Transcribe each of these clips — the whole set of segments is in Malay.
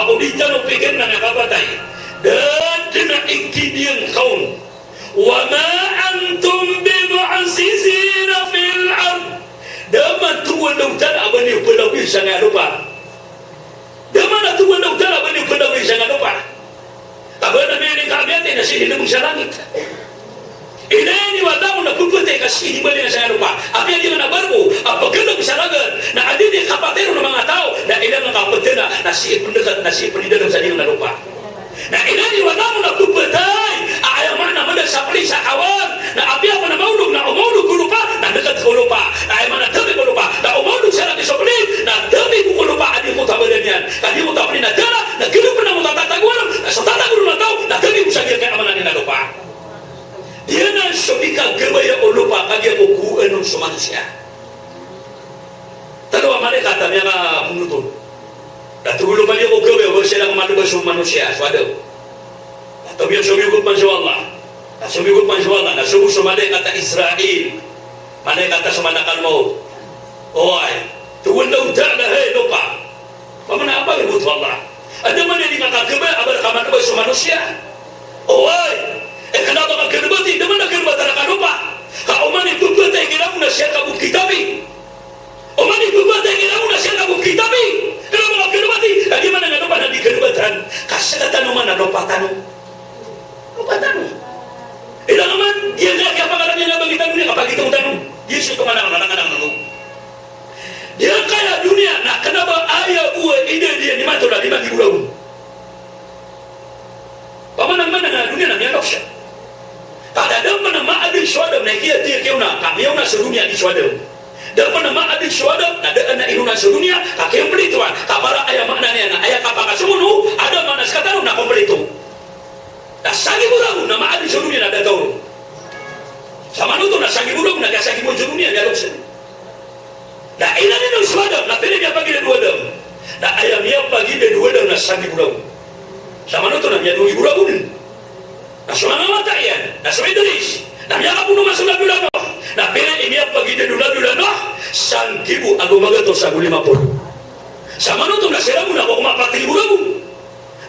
pauditan o pikir na nakabatay dan kena ikidian kaum wa ma antum bimu'assisina fil ard daman tuwan dautan abani pelawi sangat lupa daman tuwan dautan abani pelawi sangat lupa abana meni kabiate na sini nung sa langit ini wadaw na pupute kasi hindi ba nila sa lupa apya di na barbo apaganda sa lagar na adi di kapatero ng mga tao na ilang kapatena na si pendekat na si penidang sa na lupa na ini wadaw na puputay ayaman na mada sa puli sa kawan na apya pa na maulog na umulog ko lupa na dekat ko lupa na ayaman na dami ko lupa na umulog sa laki sa puli na dami ko lupa adi mo tabadan yan kadi mo tapin na dala na ginupan na mo tatataguan na sa tatagulong na tao na dami mo sa kaya amanan na lupa dia na syurika gebaya o lupa kaya ko kuan ng manusia tanawa mali kata niya nga munutun natulo pa niya ko gebaya o silang malubas ng manusia swadaw at biya sumigot man sa Allah sumigot man sa Allah nasubos sa mali kata Israel mali kata sa manakal mo oy tuwan daw na hey lupa pamana apa ibut Allah ada man yang kakagabay abar kamanubas sa manusia oy kenapa ka kerbati daman na kerbata na kanupa kauman ipupata ikiramu na siya kabuk kitabi uman ipupata ikiramu na siya kabuk kitabi kenapa ka kerbati kadi man nga nupa na di kerbatan kasagatan naman na lupa tanong ilang naman yan kaya pangalan niya na bagitan dunia kapag itong tanong Yesus ito nga nanganang dia kaya dunia na kenapa ayah uwe ide dia ni matula di bagi bulan pamanang-manang na dunia na miyanok siya kada daman na maadil swadam na ikiya tiya na kamiyaw na sa dunia di swadam daman na maadil swadam na daan na inuna sa dunia kakiyang pelituan kabara ayah makna niya na ayah kapakasumunu ada mana sekataro na kompleto na sagi burago na maadil sa dunia na datawro sama nuto na sagi burago na kasagi mo sa dunia dialog siya na ilan ng swadam na pili niya pagi na duwadam na ayah niya pagi na duwadam na sagi burago sama nuto na niya duwi burago din na sumangawata yan, na sumidalis, na miyaka puno nga sa labulano, na pila imiyak pagida ng labulano, sangkibu ang gumagato sa gulimapol. Sa manutong na sila muna kung mapatilibulang,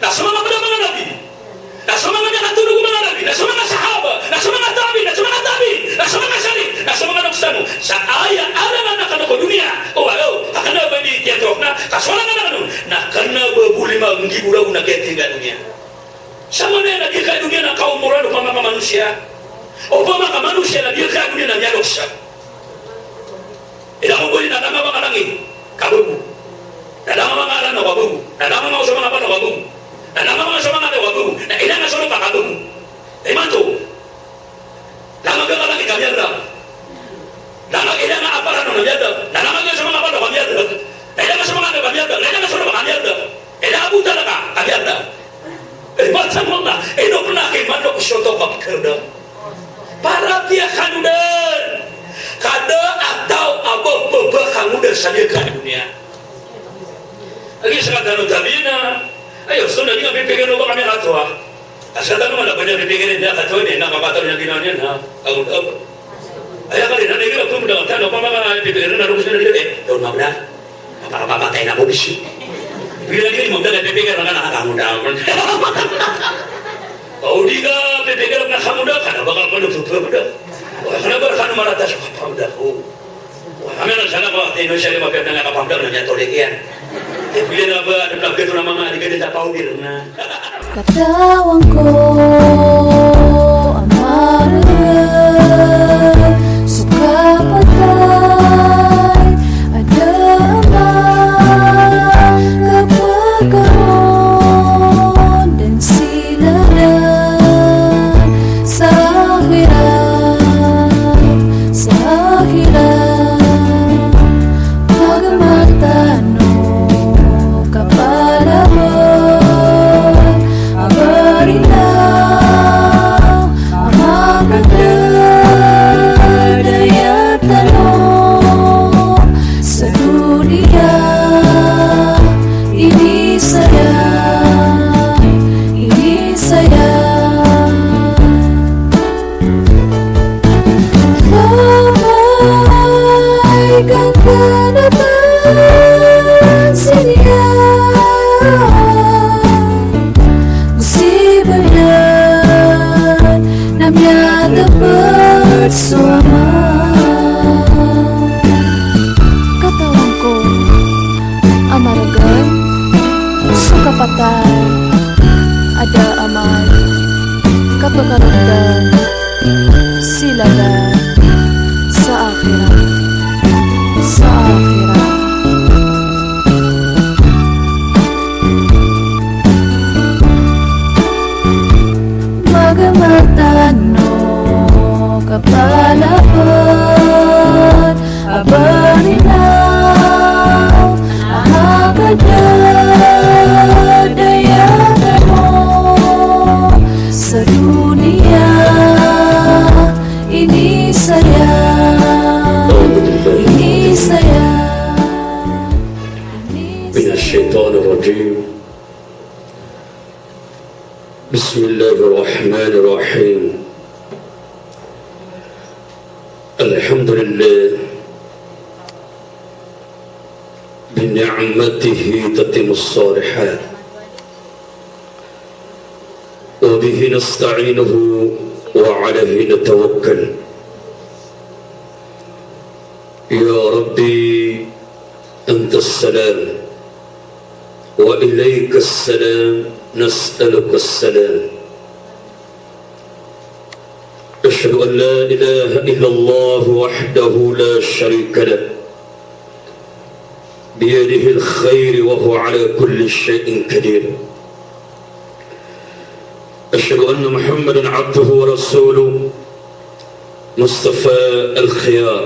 na sa mga mga nabi, na sa mga nakatulog mga nabi, na sa mga sahaba, na sa mga tabi, na sa mga tabi, na sa mga salib, na sa mga nagsano, sa aya, alang na kanako dunia, o ayaw, akana ba ni tiyatrok na, kaswala nga na kanon, na kana ba bulimang gibulang na ketinga dunia. Sama na nagika dunia na kaum moral upama ka manusia upama ka manusia na nagika dunia na nyalok siya ilang mo na dama mga langit kabugu na dama mga alam na wabugu na dama mga sa mga pano wabugu na dama mga sa mga wabugu na ilang nga solo pa kabugu imanto dama ka langit kami yada dama ilang nga aparano na yada na dama nga sa mga pano kami yada na ilang nga sa mga kami yada na ilang nga solo pa kami yada ilang abuta na ka kami yada macam mana? Ino pernah kemana kusyotong kapkerda? Para dia kanudan, kada atau abah bebah kanudan saja ke dunia. Lagi sekadar utabina, ayo sudah juga berpikir ubah kami katua. Sekadar mana banyak berpikir dia katua ni nak kapatar yang dinanya na kanudan. Ayah kali nanti kita pun dah tahu apa apa berpikir nak rumus nanti deh. Tahun mana? Apa tak nak habis. Bila dia ni muda berpikir nak kamu dah. Kau dia berpikir nak kamu dah, kan bakal pada tutup dah. Kenapa kan malah tak suka dah? Kami nak sana kau Indonesia ni makan dengan kapal dah nak jatuh lekian. Bila nak ada pelak itu nama mak dia tak tahu dia. Katawangko amarga suka patay ada kapagaron dan sinadan sa hirap pagmatano kapalaban abarinaw ang magaglan saya, ini saya, ini من الشيطان الرجيم. بسم الله الرحمن الرحيم. الحمد لله بنعمته تتم الصالحات وبه نستعينه وعليه نتوكل. يا ربي أنت السلام وإليك السلام، نسألك السلام. أشهد أن لا إله إلا الله وحده لا شريك له، بيده الخير وهو على كل شيء قدير. أشهد أن محمدا عبده ورسوله مصطفى الخيار،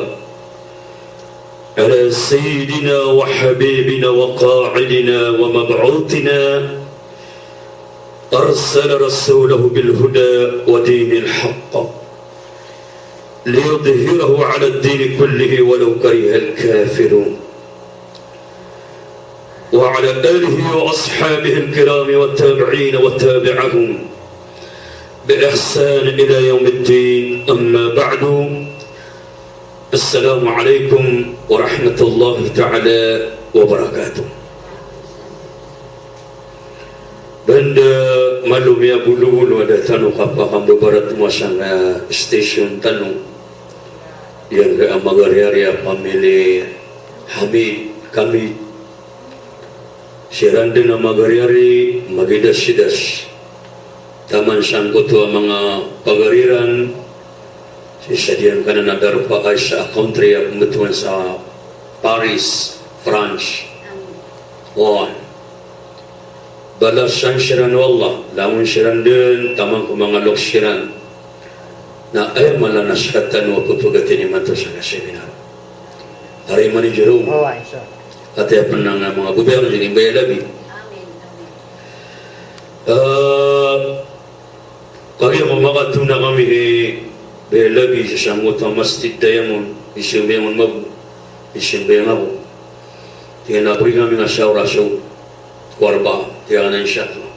على سيدنا وحبيبنا وقاعدنا ومبعوثنا، أرسل رسوله بالهدى ودين الحق ليظهره على الدين كله ولو كره الكافرون، وعلى آله وأصحابه الكرام والتابعين وتابعهم بإحسان إلى يوم الدين. أما بعد، السلام عليكم ورحمة الله تعالى وبركاته. Benda malum ya bulu-bulu ada tanu kapakam bebarat masang stesen tanu yang ke amagari pamili Hamid kami sirandin amagari magidas-sidas taman sangkutu mga pagariran sisadian kanan agar pa ay sa country at pembetulan sa Paris, France. Balas sang siran wallah, lamun siran din tamang kumangalok siran na ay malanaskatan wa pupagatin ni manto sa seminar. Hari mani Jerome. At ay panang mga gobyerno din bayalabi. Kaya mo makatuna kami bayalabi sa samot ang masjid dayamon, isim bayamon mabu, isim bayamon mabu. Tiyan na po kami nga sa orasyon, warba, tiyan na insya Allah.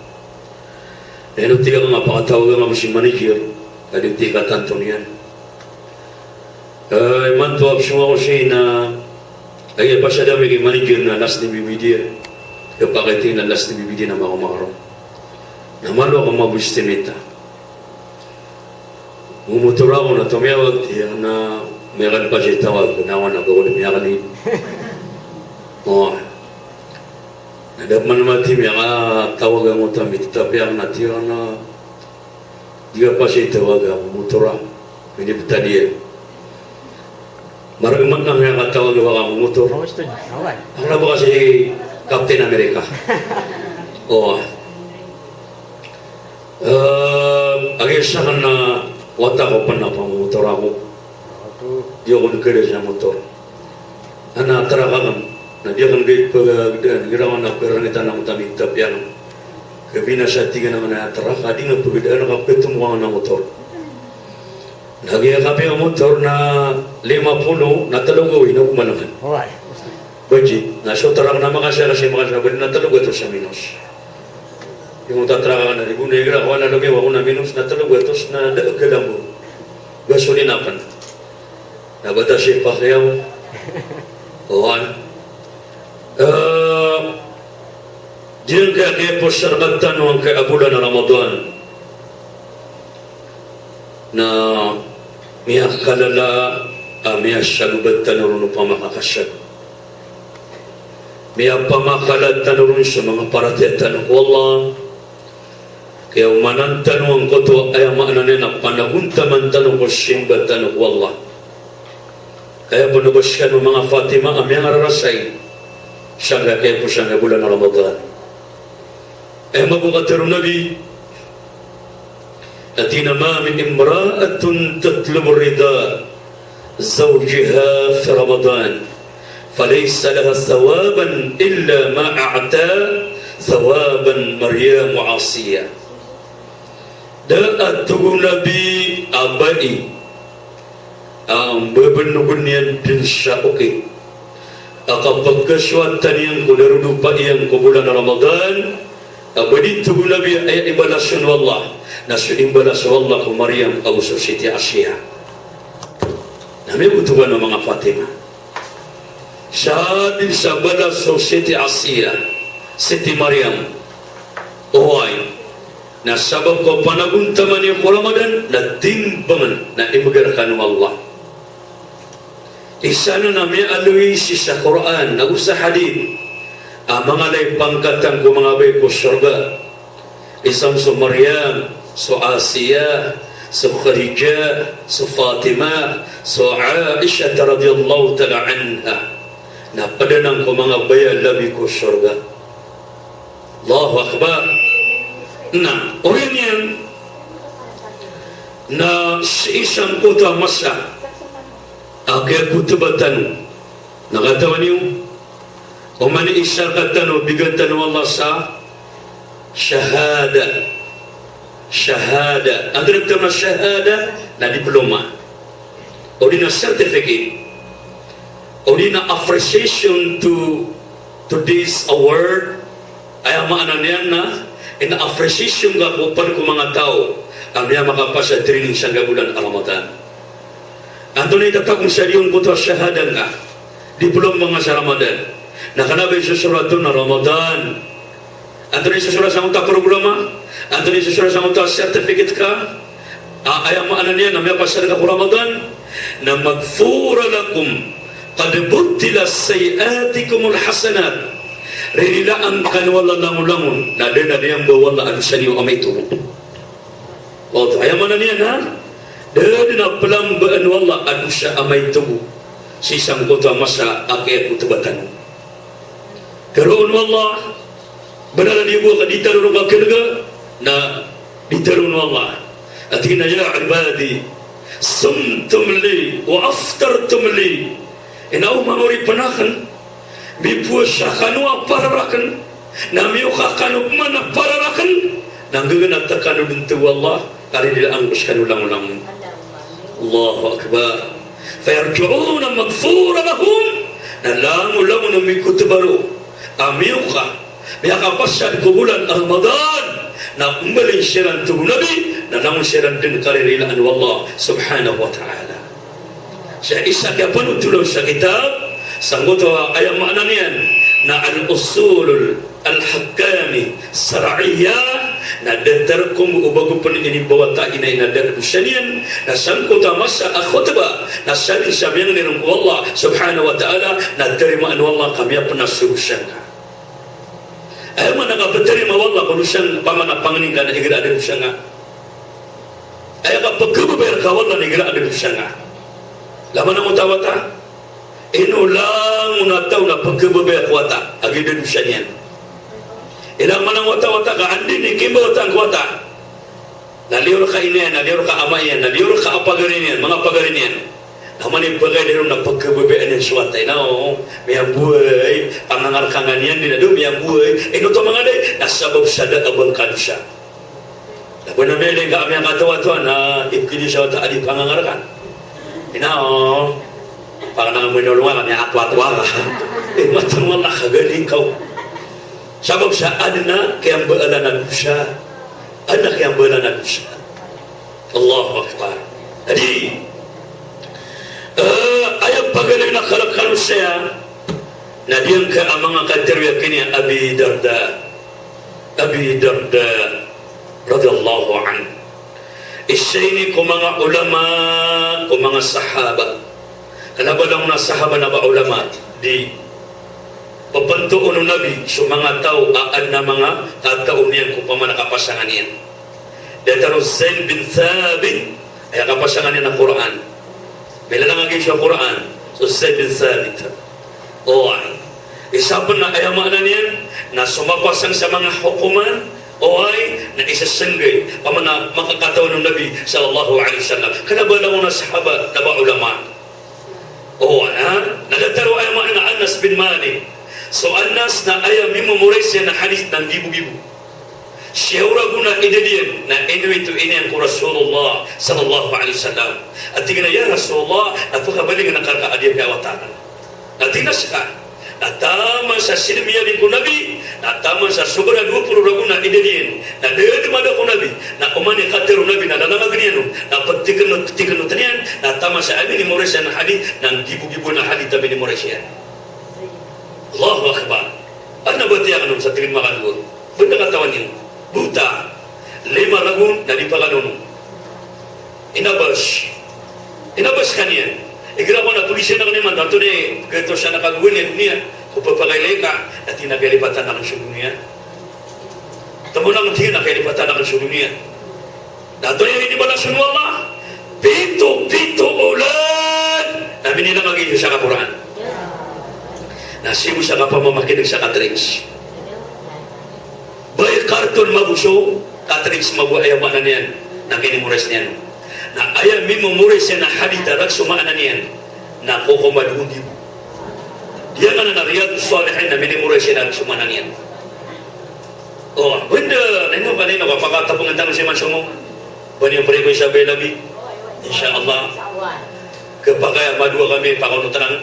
Dahil tiyan nga pakatawag nga si manager, kading tiyan katanto niyan. Manto absyon ako siya na ay pa siya dami kay manager na last ni BBD. Kapag na last ni BBD na makamakaro. Namalo ako mabustinita. Umutura ako na tumiyawag, tiyan na meron pa siya tawag, nawan ako ulit niya kanina. Nadaman naman tim yang tawag ang utamit, tapi ang natiyan na dia pa siya tawag ang umutura. Hindi pa tadiyan. Maragamang nang yang katawag ang umutura. Ang nabo kasi Captain America. Agay siya ka na wata ko pa na pangumotor ako. Di ako nagkada siya motor. Ana tara ka kam. Na dia kan gait pagdaan. Girawan na perangitan ng utamig tapyan. Kabina siya tiga naman na tara ka. Di nga pagdaan na kapitumuangan ng motor. Nagya kami ang motor na 50 na talugawin na umanaman. Budget. Nasyo tarang na makasya kasi makasya. Na talugaw ito sa minus. Yung tatraka na ribu negra ko na lumiwa ko na minus na talugatos na daagalam mo. Gasolinapan. Nabata siya pakyaw. Diyan kaya po syarbatan ang kaabulan na Ramadan na miyak kalala miyak syagubat tanurun upang makakasyag. Miyak pamakalat tanurun sa mga paratiyatan ko Allah. Kaya umanan tanong ko to ay maanan na panaguntaman tanong ko simba tanong ko Allah. Kaya punubos ka ng mga Fatima amyang ararasay siyang kaya po siyang bulan na Ramadan. Ay mabukatir Nabi atina ma min imra'atun tatlubu rida zawjiha fi Ramadan falaysa laha thawaban illa ma a'ta thawaban Maryam Asiyah. Daat tugu Nabi abadi ang bebenugun niyan din sa okay. Kapag kaswatan niyang kudarudupa iyang ko bulan Ramadan, abadit tu Nabi ay ibalasyon wallah, nasu imbalas wallah ko Maryam au Siti Asia. Nami butuhan ng mga Fatima. Sabi sa balas Siti Asia, Siti Maryam, ohay, na sabab ko panaguntaman yung Ramadan, na timbangan na imagarakan ng Allah. Isa na namin aluisi sa Quran, nagu sa hadith, ang mga lay pangkatang ko mga bay ko surga. Isang so Maryam, so Asia, so Khadijah, so Fatima, so Aisha radhiyallahu ta'ala anha. Na padanang ko mga bay labi ko surga. Allahu Akbar. Na, orin yan, na si isang puta masa, akhir kutubatan nakatawan niyo o mani isar katano bigatan wallah sa syahada ang direktor na syahada na diploma o di na certificate o di na appreciation to this award ay maanan niyan na in appreciation nga po ko mga tao ang niya makapasa training sa bulan Ramadan. Anto na itatag sa iyong puto syahada nga diploma mga sa Ramadan nakanabay sa surat na Ramadan. Anto na sa surat sa mga programa, anto na sa surat sa mga certificate ka ayang maanan niya na may pasar ka po Ramadan na magfura lakum qad buttila sayiatikumul hasanat rinilaan kanwala langulangon na din na niyang bawala ano sa niyo amay tulo o ayang maanan niya na dan na pelambaan wallah anu sa amay tubo si isang kota masa akhir kutubatan karoon wallah benar dia buat ditarun ka kerga na ditarun wallah atina ya ibadi sumtum li wa aftartum li inaw manuri panakan bipuasa kanu pararakan namiu kanu mana pararakan nanggeunat takanu dentu wallah kali dia angkus kanu ulang-ulang. Allahu Akbar. Fayarju'una magfura lahum na langu-langu na may kutubaru amiyuka may kapasyan ko bulan Ramadan na umaling siran tubuh Nabi na langu siran din karirilaan wallah subhanahu wa ta'ala. Sa isa kaya panutulong sa kitab sanggot ayang makna niyan na al-usulul al-hakami sara'iyah na datar kum ubagupun ini bawata ina ina dar busanian na sangko tamasa akhutba na sali sabiang ni Allah subhanahu wa ta'ala na terima an Allah kami pernah surusyan ay mana ka terima Allah kunusan pamana panganing kana igra ada busanga ay ka pagkuber ka wala ni igra ada busanga laman mo tawata inulang unataw na pagkuber kwata agi dan busanian ilang manang wata-wata ka andi ni kimbatan kuwata naliur ka inian, naliur ka amayan, naliur ka apagarin mga pagarin yan naman yung pagay na pagkababayaan yung suwatay na miyang buhay pangangarkangan yan din na doon miyang buhay ito mga day nasabab sa daabang kanusya laban na meling ka aming katawa-tawa na ikili sa wata adi pangangarkan parang nang minulungan kami atwa-atwa ka matang wala kagaling ka sabab sa adna kaya baala na siya anak yang baala na siya Allahu Akbar jadi ayat pagaling na kalakalo siya na diyang ka ang mga katerya kini Abi Darda radiyallahu anhu isa ini ko mga ulama ko mga sahaba kanabalang na sahaba na ba ulama di papantuon ng Nabi sa mga tao aan na mga kataon niyan kung paman nakapasangan niyan dataro Zaid bin Thabit ay kapasangan niya ng Quran may lalangagin siya Quran so Zaid bin Thabit ay isa pa na ay maanan niyan na sumapasang sa mga hukuman ay na isasanggay paman na makakataon ng Nabi sallallahu alaihi wasallam kanabalang na sahaba na ba ulama nadataro ay maanan Anas bin Malik so Anas na ayam memorise na hadis ng gibu-gibu Syahura guna idadian na inu itu ini yang ku Rasulullah sallallahu alaihi wasallam. Atingna ya Rasulullah apakah balik nak ka adia ka watana. Atingna seka. Natama sa silmiya di ku Nabi, natama sa subra 20 raguna idadian. Na de mada ku Nabi, na umani qatiru Nabi na dalam agnianu, na petikan tanian, natama sa amini murasyan hadis nang gibu-gibu na hadis tabi ni murasyan. Allahu akbar. Anna batiya kanun sa tingin makanur. Benda katawan niyo. Buta 5 lagun na di pakanunong inabas kanian igra mo na pulisya na kaniman tanto ni gato siya nakaguin niya dunia kupapakailay ka na tinagilipatan na kansyo dunia tamo lang tingin na kailipatan na kansyo dunia dato niya hindi ba na sunu Allah pito ulan na binilang magiging sa kapuraan nasimu sa kapamamakinig sa katrings baik karton mabuso katrix mabu ayam mana niyan na kinimures niyan na ayam mimo mures na hadith darat sumana niyan na koko madundi dia kan na riyadus salihin na minimures na sumana niyan oh benda neno kanina kapakata pengandang si mansumo bani prego sa belabi insyaallah kapagaya madua kami pakono tenang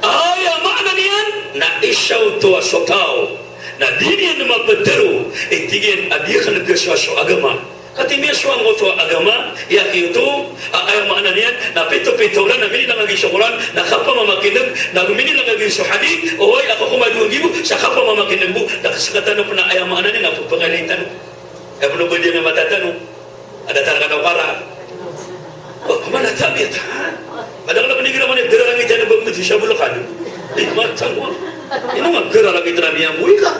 ayam mana niyan na isyaw to asotao na dini yang mapadaru itigen adikan ke suatu agama katimia suatu agama ya itu ayam mana nian na pito na mini lang lagi syukuran na kappa mamakinag na mini lang lagi hadis oy ako kumadung gibu sa kappa mamakinag bu na kasakatan na ayam mana ni na pagalitan ay puno ba dia na matatano ada tarakan para oh mana tabiat padahal na panigila man dira lang ita na bagmit siya bulakan ikmat tangwa ino magkara lagi tanabi ang buhay ka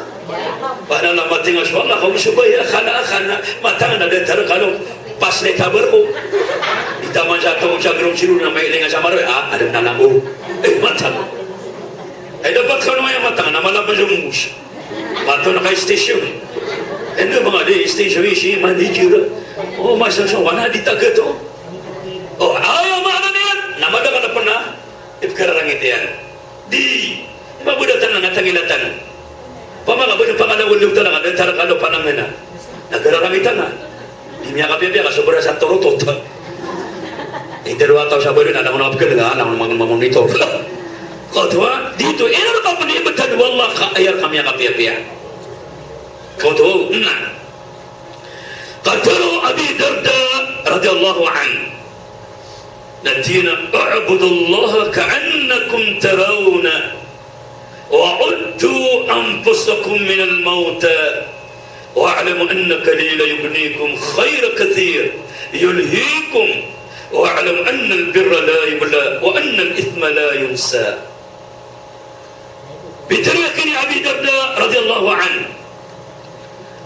padahal na matingas wala kung subaya kana matang na detar kalau pas na tabar ko itaman sa tong sa grong siru na may ilinga sa maroy ada na namo matang ay dapat ka naman yung matang na malaman yung mus pato na kay station ano mga di station isi manijira oh masa sa wana di tagato oh ayaw maana niyan namada ka na po na ipkararangit yan di mabudatan na natangilatan pamanga ba pangalawon yung talaga nagtara ka no panangana nagkararamitan na di niya kapiya ka sobra sa torotot interwa tao sa bado na naman nakapagkala nga naman mga monitor kotwa dito ina na kapanibatan wallah ka ayar kami kapiya kotwa qatalu Abi Darda radhiyallahu anhu natina a'budullaha ka'annakum tarawna وعدوا أنفسكم من الموتى واعلموا أن قليلا يغنيكم خير كثير يلهيكم واعلموا أن البر لا يبلى وأن الإثم لا ينسى بتركني أبي درداء رضي الله عنه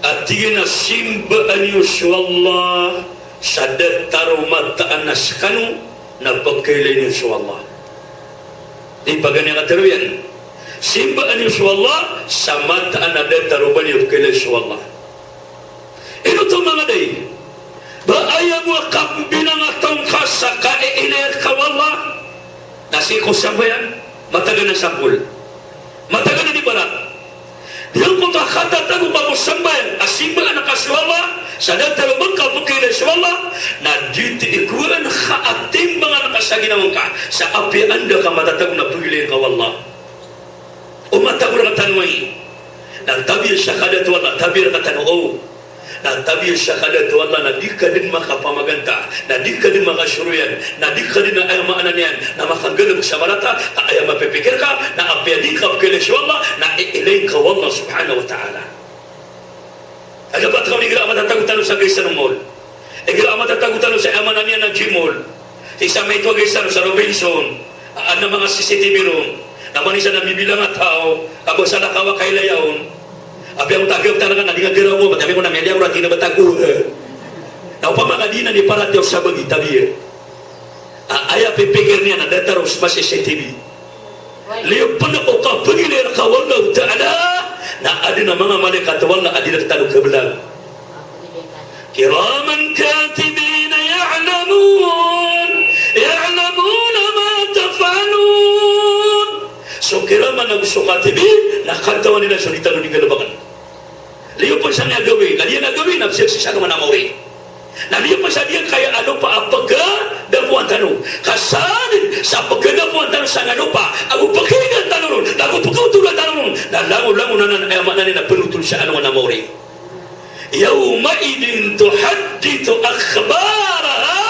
أتينا سيمب أن يشوى الله شدت ترومت أن نسكنوا نبكي لين يشوى الله di pagani kataruyan simba an yuswallah samat an ada taruban yukila yuswallah ino to mga day ba ayaw mo kabinang atong kasaka ilir kawallah nasi ko sabayan matagal na sampul matagal na di barat diyan ko takata tago pa mo sambayan asimba an nakaswallah sadang taruban ka bukila yuswallah na diti ikuan kaatim mga nakasaginawang ka sa api anda ka matatag na pagilin kawallah umat aku nak tanwai nak tabir syahadat wallah tabir kata oh nak tabir syahadat wallah nak dikadin maka pamaganta nak dikadin maka syuruyan nak dikadin ayam ananian nak makan gelap sabarata ayam mapipikir ka nak apa dikap kele wallah nak ilain ka wallah subhanahu wa ta'ala ada bat kau nigra amat tagutan sa gaysan mall igra amat tagutan sa amananian ng gymall isa may to gaysan sa Robinson ano mga CCTV room naman isa na bibilang at tao kapag sa nakawa kay layaon abi ang tagap talaga na di nga giraw mo matabi mo na media urati na batago na upamagadinan ni parat sa bagi tabi aya pipikir niya na dataros pa CCTV liyo pa na ko ka pagilir ka wallahu ta'ala na adi na mga malaikat wala adi na tanong kabelang kiraman katibina ya'lamun ma taf'alun so kiraman ang sukatibi nakantawan nila sunita nung ningalabakan Liyo pun sa nagawi. Kalian nagawi na siya sa naman amori. Na liyo pun sa dia kaya ano pa apaga dapuan tanong. Kasanin sa apaga dapuan tanong sa ano pa. Ako pakigan tanong. Ako pagkutulan tanong. Na lango-lango na ayaman na penutul sa ano man amori. Yawmaidin tuhaddithu akhbaraha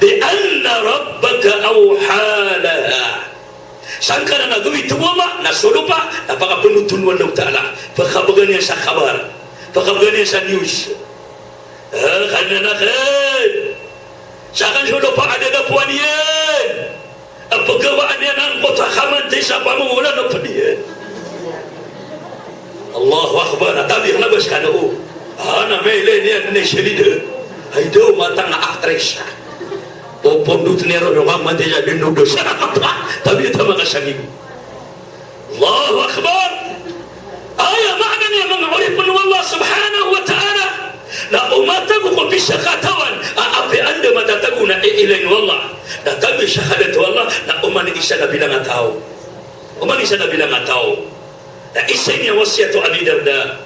bi anna rabbaka awhalaha. Sangka na nagawi tuwama, nasolo pa, napakapunutun Allah Ta'ala. Pagkabagan niya sa kabar, pagkabagan niya sa news. Kananakan, sakan solo pa ada na puan yan. Ang paggawaan niya ng kotakamante sa pamungulan ng paniyan. Allahu Akbar, natabir labas ka na o. Namele niya na silida. Ay daw matang na aktris. O pondut nero rumah mati jadi nudo sana apa tapi itu makasangin Allahu Akbar ayah maknanya mengarif Allah Subhanahu wa ta'ala na umataku ko bisa katawan api anda matatagu na ilain wallah na tabi syahadat wallah na uman isa na bilang atau uman isa na bilang atau na isa niya wasiatu Abi Darda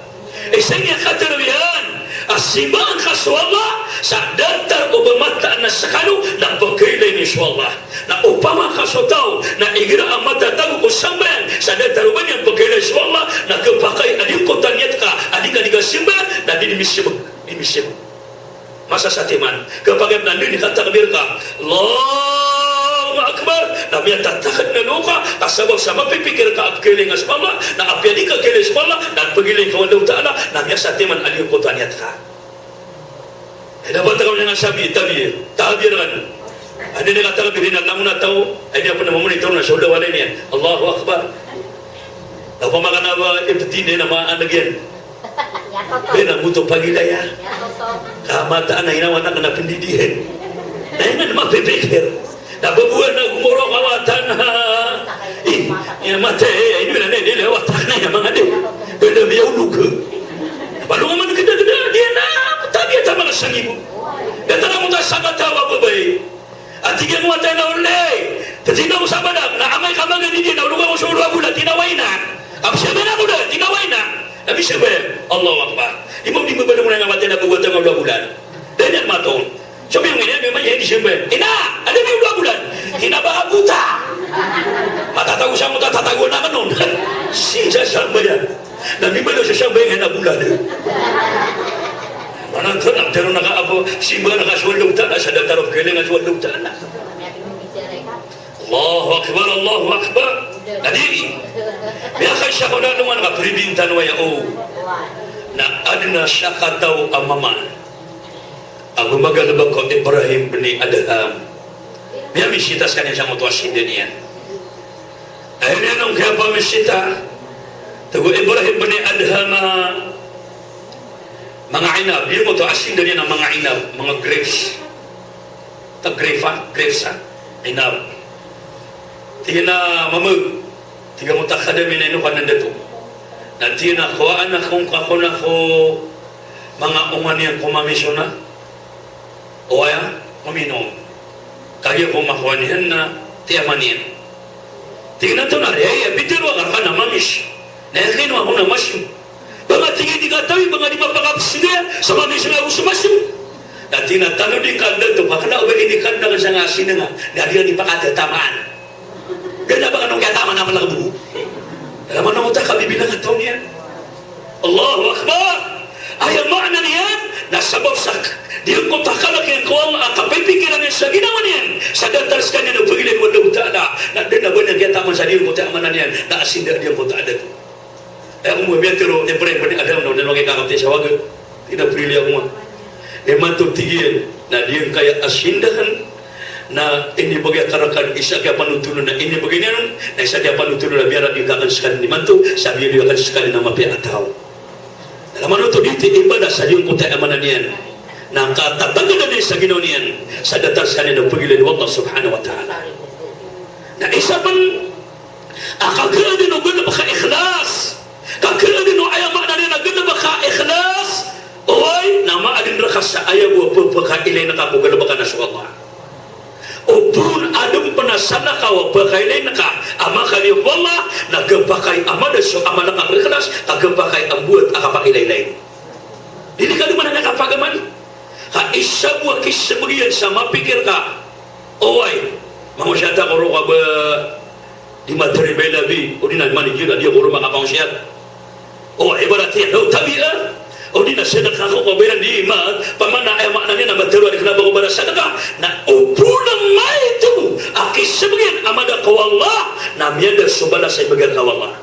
isa niya katerbihan asimbang kaswallah sa datar o bamata na sakalo na pagkailay ni swallah na upama kaswataw na igira ang matatago ko sambayan sa datar o ba niyang pagkailay swallah na kapakay adik ko tanyat ka adik simbayan na dinimisib masa satiman kapag nandun ikatakbir ka Allahu Akbar na miya tatakad na luka kasabab sa mapipikir ka at kiling asmama na apyadi ka kiling asmama na pagiling ka wala ta'ala na miya satiman adik ko tanyat ka dapat kau jangan sabi tabir naman ada ni kata birin lang na tao ay dia pun memonitor na sudah wala niyan Allahu Akbar apa makan apa ibtine na maanagyan bena muto pagilaya kamataan na inawan na pendidikan na yan na mapipikir na babuan na gumuro kawatan mate ini na nila watak na yung mga din bena miyaw luka balong man geda-geda dia na tadi ta mga sangibo datang mo ta sa katawa babay at tigyan mo tayo na ulay tatina mo sa badak na amay ka mga hindi na ulugan mo sa uluwa bulan tinaway na absyabe na ko na tinaway na nabi sabi Allahu Akbar di mo ba nung nangamatay na buwat ang uluwa bulan dahil yan matong sabi yung ganyan may hindi sabi ina ano may uluwa bulan hinabahabuta matatago siya mo tatatago na kanon siya siyang bayan nabi ba na siya siyang bayan na bulan manantun ang tero naka-abo simba nakaswaldong tanah sa datarap kailang aswaldong tanah Allahu Akbar Allahu Akbar nadiri biyakan siya ko na naman nakapribintan waya o na adna siya kataw ang mama ang gumagalabag ko Ibrahim bin Adham biya misita sa kanya siyang mutuasin din yan ayun yan ang kaya pa misita tago Ibrahim bin Adham mga inab biya mutuasin din yan ang mga inab mga grapes grapes inab tiga na mamag tiga mo takadamin na inukan ng dato na tiga na kuwaan na kung kako na ko mga ungan yan kumamisyon na o ay kuminom kaya kung makuha niyan na tiyaman yan tiga na ito na rin bitiro ka na mamis na yakin mo ako na masyo mga tiga di katawi mga di mapakapsiga sa mamis na gusto masyo na tinatano di kanda ito kakana o ba hindi kanda ka sa nga sinanga na di ka di pakatatamaan ganda ba kanong kaya tama naman lang buo? Alam mo na mo tayo kabibilang ang taon niyan. Allahu Akbar! Ay, ang makna niyan, nasabab sa diyan ko takalak yan ko ang kapipikiran niya sa ginawa niyan. Sa dantas kanya na pagilin mo daw ta'ala. Nandun na ba niya kaya tama sa diyan ko ta'amanan niyan. Naasinda diyan ko ta'ala. Ay, kung mabiyatiro, Ibrahim pa ni Adam na nalawag kakapti sa wagag. Tinapili ako mo. Mantong tigil na diyan kaya asindahan na ini bagay karakan isa kaya panutunan na ini bagay niyan na isa kaya panutunan na biara di kakan sekali ni mantu sabi dia akan sekali nama pihak atau dalam manutu diti ibadah sa yung kota amanan niyan na katatangan na sa ginonian sa datar sekali na pagilin Allah Subhanahu wa ta'ala na isa pang akagradin o ganda baka ikhlas kakradin o ayaw makna niya na ganda baka ikhlas oy na maadin rakas sa ayaw o pagpakailay na kapo ganda baka nasu Allah upun adum panasana ka wa pakailay naka ama kali wala nagapakai ama daso ama naka ikhlas agapakai ambuat akapakilaylay Dili ka naman na nakapagaman. Ka isa buwa kisabugian sa mapikir ka. Oway, mamusyata ko ro ka ba di materi labi o di nagmanigyo na di ko ro makapangsyat. Oway, berarti no tabi'a. O di na sedekah ko kabilan di imat pamana ay maknanya na matero di kenapa ko bara sedekah na upo ng may itu akis sebagian amada ko Allah na miyada subala sa bagian ko Allah.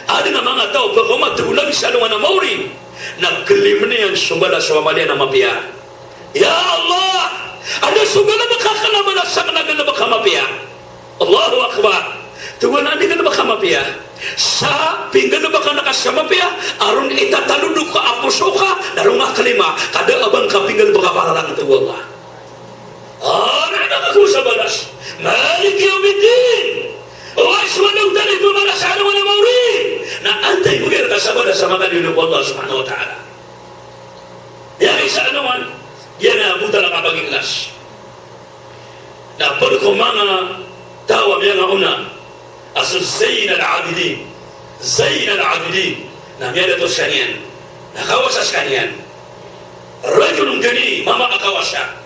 Ada na mga tao pa kuma tulang sa mga mauri na kelimni yang subala sa mamalia na mapia. Ya Allah, ada subala makakala mana sa kanagan na makamapia. Allahu Akbar. Tuhan andi ka na makamapia. Sa pinggan na baka nakasama piya aron itatalundok ka apuso ka darunga kalima kada abang ka pinggan baka paralang ito Allah. Nagkakaku sa balas Malik Yawmiddin wa iswadaw tali tumalas ano na mauri na antay mugir ka sa balas sa mga nilog Allah subhanahu wa ta'ala. Yan isa naman yan na buta na kapag-iklas na pag mga tawag yan nga una asal Zain al-Abidin na miyada to sekalian nakawasa sekalian rajulun gani mama akawasa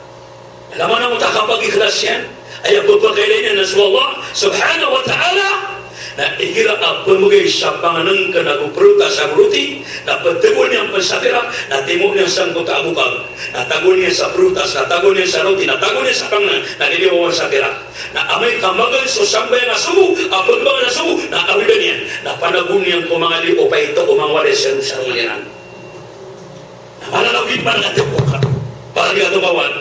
alam mo takapag-ikhlas yan ay pagpakailan na sa Allah subhanahu wa ta'ala na igira ang pamugay sa panganang ka nagupruta sa bruti na pagtagol niyang pansapira na timog niyang sangkota abukag na tagol niya sa prutas na tagol niya sa roti na tagol niya sa pangan na niliwawan sa pira na amay kamagal so sambay na sumu ang pagbaga na sumu na awidan niya na panagun niyang kumangali o pa ito umangwali sa sarungliran na malalawin para natibuka para di atumawan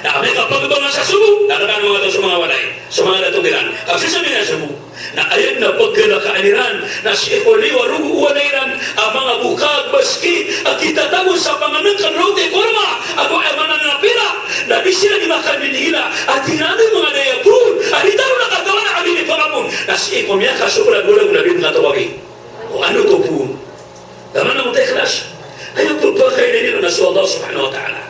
na amay kapagbaga sa sumu na nakan mga ito sa mga walay sa mga natugiran kasi sabi na sumu na ayan na pagkalakaaniran na si Ekoli warugu uwanairan ang mga bukag baski at itatagos sa panganang kanrote korma ako ay mananapira na di sila di makalminihila at tinanay mga dayapun at itaro na katawa na kami ni Pangapun na si Ekomya kasupula-gulang na rin natawagi o ano to po naman na mo tayo kelas ayaw po pa kayo na nila na si Allah subhanahu wa ta'ala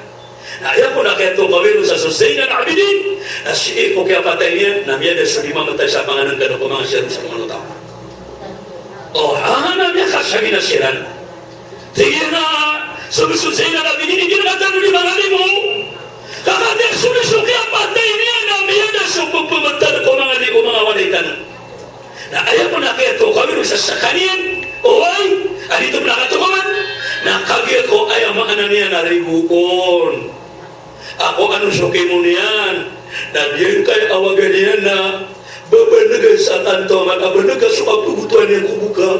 na ayaw ko na kaya itong gawin sa Zain al-Abidin na si Eko kaya patay niya na miyada sa lima matay sa panganan ka na kumang siya sa mga tao. Hanap niya kasabi na siya tingin na sa Zain al-Abidin hindi na katano ni mga limo kakadir sulisok kaya patay niya na miyada sa pagpumatan ko mga limo mga walitan na ayaw ko na kaya itong gawin sa sakanian o ay alito na katukaman na kagir ko ay ang mga niya na ribukon ako anong suki mo niyan na diyan kay awagan niyan na babanagan sa tantongan abanagan sa kapugutuan niya kubuka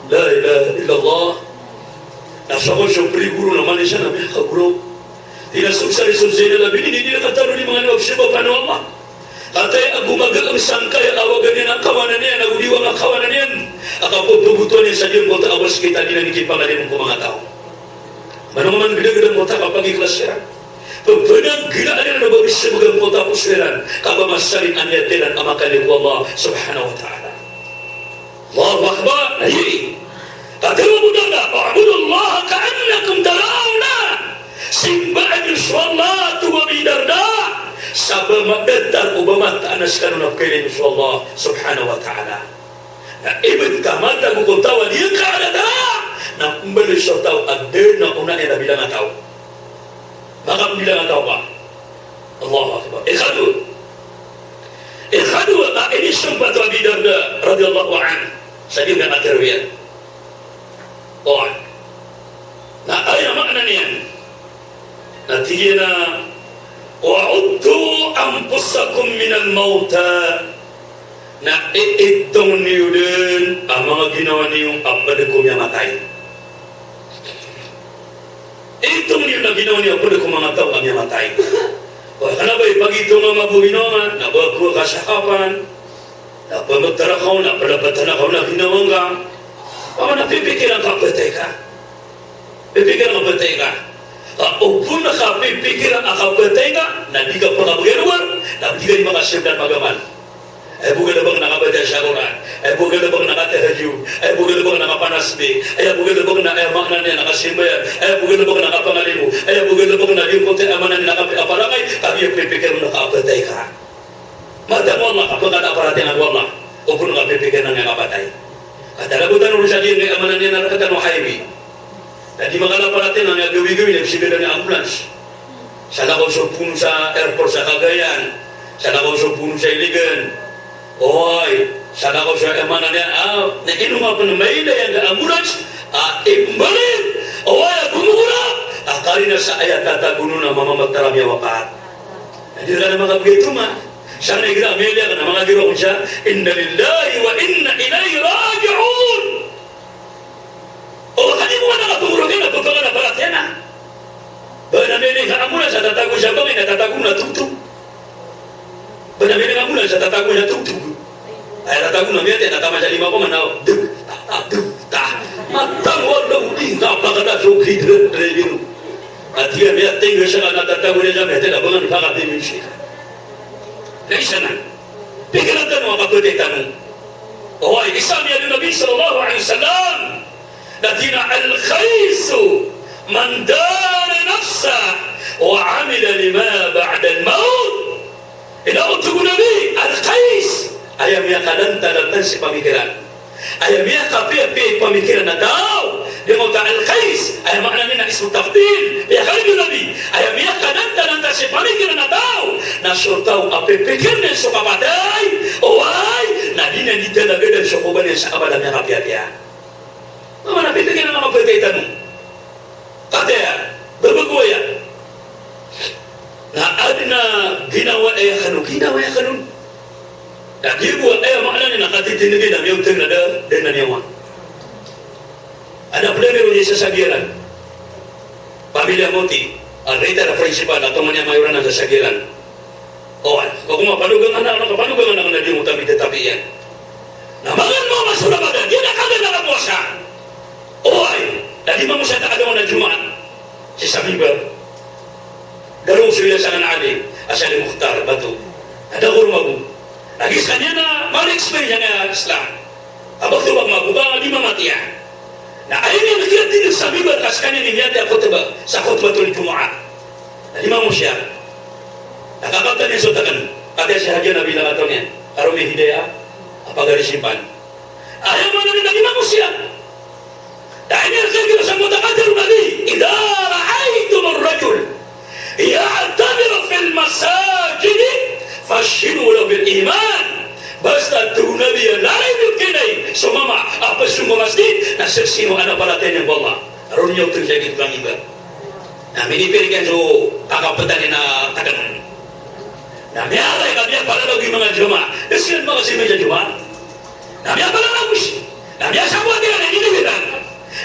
la ilaha illallah nasa ko siyang priguro naman siya na may kaguro tinasuksari sa Zain al-Abidin hindi nakatalo ni mga nabab siya paano Allah katay agumagal ang sangkay awagan niya ng kawanan niya nagudiwang ang kawanan niya akapugutuan niya sa diyan kota awas kita dinanikin pangalim ko mga tao manong gida-gida mo ta kapag ikhlas siya pagpanang ginaan na babis sa mga kota pusweran kabamasarin ang yatilan ang makalim Allah subhanahu wa ta'ala Allahu Akbar ayy katawabudang na pa'abudullah ka'annakum tarawna simbaan inshallah tuwabidarda sabah magdadar ubamat anas kanunap kailin inshallah subhanahu wa ta'ala na ibig kamata kukuntawan yung kaadada na umbalik sa tao at din na una niya na bilang ang tao baka bilang ang tao ka Allahu Akbar ikhadu ini sumpat Abi Darda radhiyallahu anhu sa din na aterwiyan na ay makna niyan na tigil na wa'uddu anfusakum minal mauta na itong niyo din ang mga ginawa niyong abad ko niya matay itong niyo na ginawa niyo abad ko mga tao kami matay kana ba'y pag ito nga mabuhinawan na bago kasakapan na pamagtarakaw na palabatanakaw na ginawang ka napipikiran ka patay ka pipikiran ka patay ka kung nakapipikiran ka patay ka na di ka pangabagaluan na di ka di makasimdan magaman bukan na bang nakabatay sa Quran bukan na bang nakatahajud bukan na bang nakapanasbi bukan na bang makna niya nakasimbayan bukan na bang nakapangalimu bukan na bang naging konti amanan niya nakapalamay kami yung pipikir mo nakabatay ka mata mo Allah kapag nakaparating ang Allah o kung nakapipikir na niya nakabatay katalabutan mo sa diyan ng amanan niya nakatano haybi Jadi makala paratin ang gawi-gawi na bisigan ng ambulance. Sa lakaw sa puno sa airport sa Cagayan, sa lakaw sa puno sa Iligan. Oy, sa lakaw sa emana niya, na inuma pa na may yang ambulance, ibalik, oy, gumugula. Akali na sa ayat tataguno na mamamagtarami wapat. Hindi ka na makabigay tuma. Siya na igra Amelia ka na mga giro ko siya, inna lillahi wa inna ilayhi raji'un. O kani mo na katungurugin na pagkakas na palat yan Banamili ka ambulans sa tatago siya bangin na tatago na tutug. Banamili ka ambulans sa tatago na tutug. Ay tatago na miyate, natama siya 5 ko man na matang walang hindi napakada so kidre. At yan, may tingin siya na natatago niya may tinabangan nakakabimin siya. Naisa na. Pikiran ka mga kapatitan mo. O ay isang yan yung Nabi sallallahu alaihi wasallam na tina al-khaisu man dana nafsa wa amila lima ba'da al-maut. Inaunto ko Nabi, al-khais. Ayaw niya kalanta-lantan si pamikiran. Ayaw niya kapi-api pamikiran na daw. Dia mau al-khais, ayaw makna nina ismu tafdil. Ya kali Nabi, ayaw niya kalanta-lantan si pamikiran na daw. Na surtaw apipikir na sa kapatay. Oay, na di na ditalaga dan sukuban niya sa kabalang niya kapi-api. Mama napipikir na mga pagkaitan mo. Kataya, babago yan. Na adna ginawa ay kanun. Na di buat ay makna nina katitinigin na miyong tingnan din na niyawan. Ada pula meron niya sa sagiran. Pamilya Moti, ang reta na principal, at tumanya mayroon na sa sagiran. O, kung mapanugang anak na di mo tabi yan. Namangan mo masurabagan, yun ang kagad na kapuasa. O, dali mo siya taadaw na Jumat. Si Samibar. Darong suya sa kanali, asali Mukhtar, Batu. Nadagor magu. Nagis kanya na, mal-experience niya Islam. Abang tu bang mabuka, di mamatiya. Na ayun yung nakirat din sa Samibar, kas kanya ninyati ako tiba, sa khutbatul Jumat. Nalima mo siya. Nakakautan niya sutakan. Kaya siya hadya na bilang ato niya. Araw may hidaya, apagari simpan. Ayaw mo na rin nalima mo siya. Dahil niya kaya sa mutakadir Nabi, idha ra'aytum ar-rajul ya'tamir fil masajid fashidu lahu bil iman. Basta tu Nabi yang lain kinay sumama apa semua masjid na seksino ana palaten yang Allah. Aron niya terjadi tukang iba. Na minipirikan so kakapatan na tagan. Na miyalay kami pala lagi mga jemaah. Desian mga si meja jemaah. Na miya pala lagi. Na miya sa buat dia ini bilang.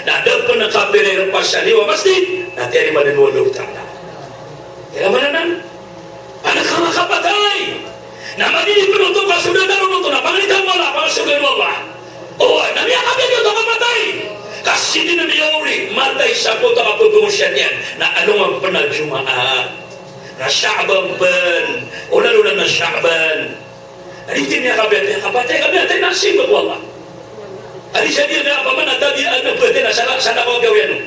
Na depan na kapire pasali wa masjid. Na tiari madan wala utang. Ya mananan. Anak kama kapatay. Na madini penutup ka sudah daru nuto na pangalitan wala para sudah Allah. Oh, na miya kami dito kapatay. Kasi din na miyauri matay sa puto ako gumusyan na anong ang panagjumaan na Sha'ban ban ulan-ulan na Sha'ban alitin niya kapatay kami nasibag wala alisya niya na apa man at di ano pwede na sana ko gawin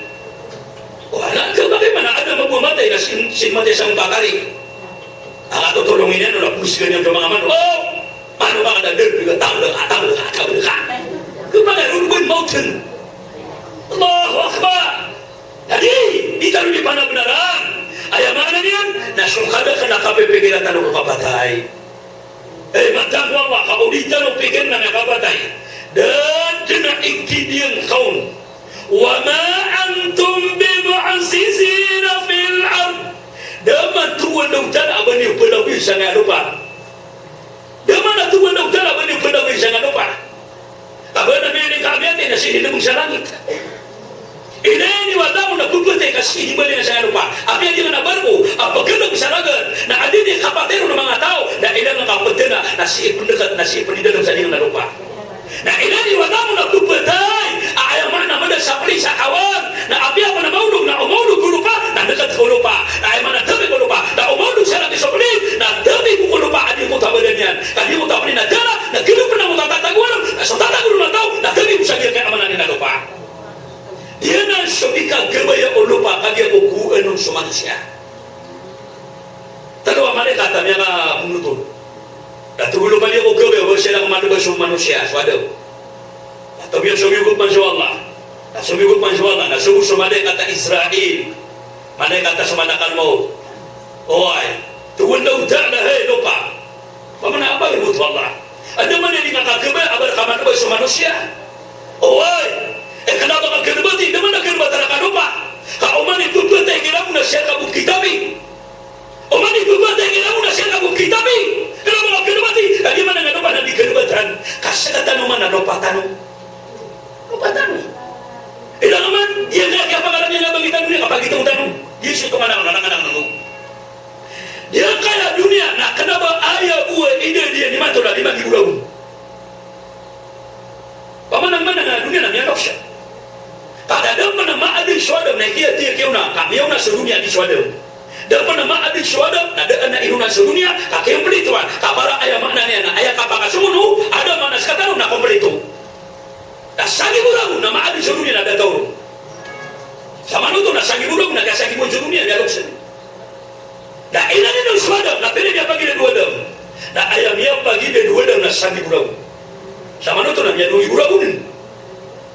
wala ka bakit man ada mabumatay na sinmatay sa mga kakari ang atutulungin niya na pusgan niya mga man ano ba ka nagdag tao kumbaga urban mountain Allahu Akbar. Jadi, dito rin panagnaran. Ayaw mana niyan, nasungkada ka na kapipigilan na nung kapatay. Matang wala, kaulitan ng pigil na nakapatay. Dan dinaigtidiyang kaun. Wa ma antum bimu'asisina fil ard. Daman tuwan ng tala ba niyo palawi sa nga lupa. Daman na tuwan ng tala ba niyo palawi sa nga lupa. Aba na may kagati na sinilabong sa langit. Ini wala mo nagpuputay kasi hindi ba rin sa lupa. Abi hindi na barko, pagkalang saragan na adi ni kapatero ng mga tao na ilang kapatid na siipon nila sa ilang lupa. Na ilan wala mo nagpuputay, ayaw man naman sa pali sa kawan, na abi ako na maulog, na umulog ko lupa, na nagat ko lupa, na ayaw man na dami ko lupa, na umulog sa laki sa pali, na dami ko lupa, adi mo tabalan yan. Kadi mo tabalan na dala, na ginupan na mo tatataguan, na sa tataguan na tao, na dami mo sa niya kaya amanan na lupa. Dia na subika gabaya o lupa kagya kukuan ng sumansya. Tanawa mali kata niya ka punutun. Natugulo pa niya ko gabaya o siya lang manubas yung manusia. Swadaw. At tabi ang sumiyugot man sa Allah. Sumibot man siya nga, sumadai kata Israel, manay kata sumadakan mo, oy, tuwan daw na lupa, pamana abay mo Allah. Ada man yang kakakaba abar kaman abay sa manusia, oy, kenapa kagkarbati, naman nagkarbata na kanupa, kauman ipupatay kailangan na siya kabuk kitabi, uman ipupatay kailangan na siya kabuk kitabi, kenapa kagkarbati, kaya man ang anupa na di karbatan, kasagatan naman na lupa tanong, ilang naman, yan kaya pangalan niya na bagitan dunia, kapag itong tanong, Yesus kemana nang dia kaya dunia, nah kenapa ayah buah ide dia di mata di bagi bulan? Pamanang-manang na dunia na miyak siya. Kada mana maadil suada na kia tia kiuna, kami una sedunia di suada. Dan mana maadil suada, ada anak iruna sedunia, kakek pelituan, kapara ayah maknanya, ayah kapaka semunu, ada mana sekarang nak kompelitu. Nasagi bulan, nama adil sedunia ada tahu. Sama nuto nasagi bulan, nak kasagi bulan sedunia dia loksen. Nah ilan itu suada, nah pilih dia pagi dia dua dam. Nah ayam dia pagi dia dua dam nasagi bulan. Sama nuto namanya dua bulan pun.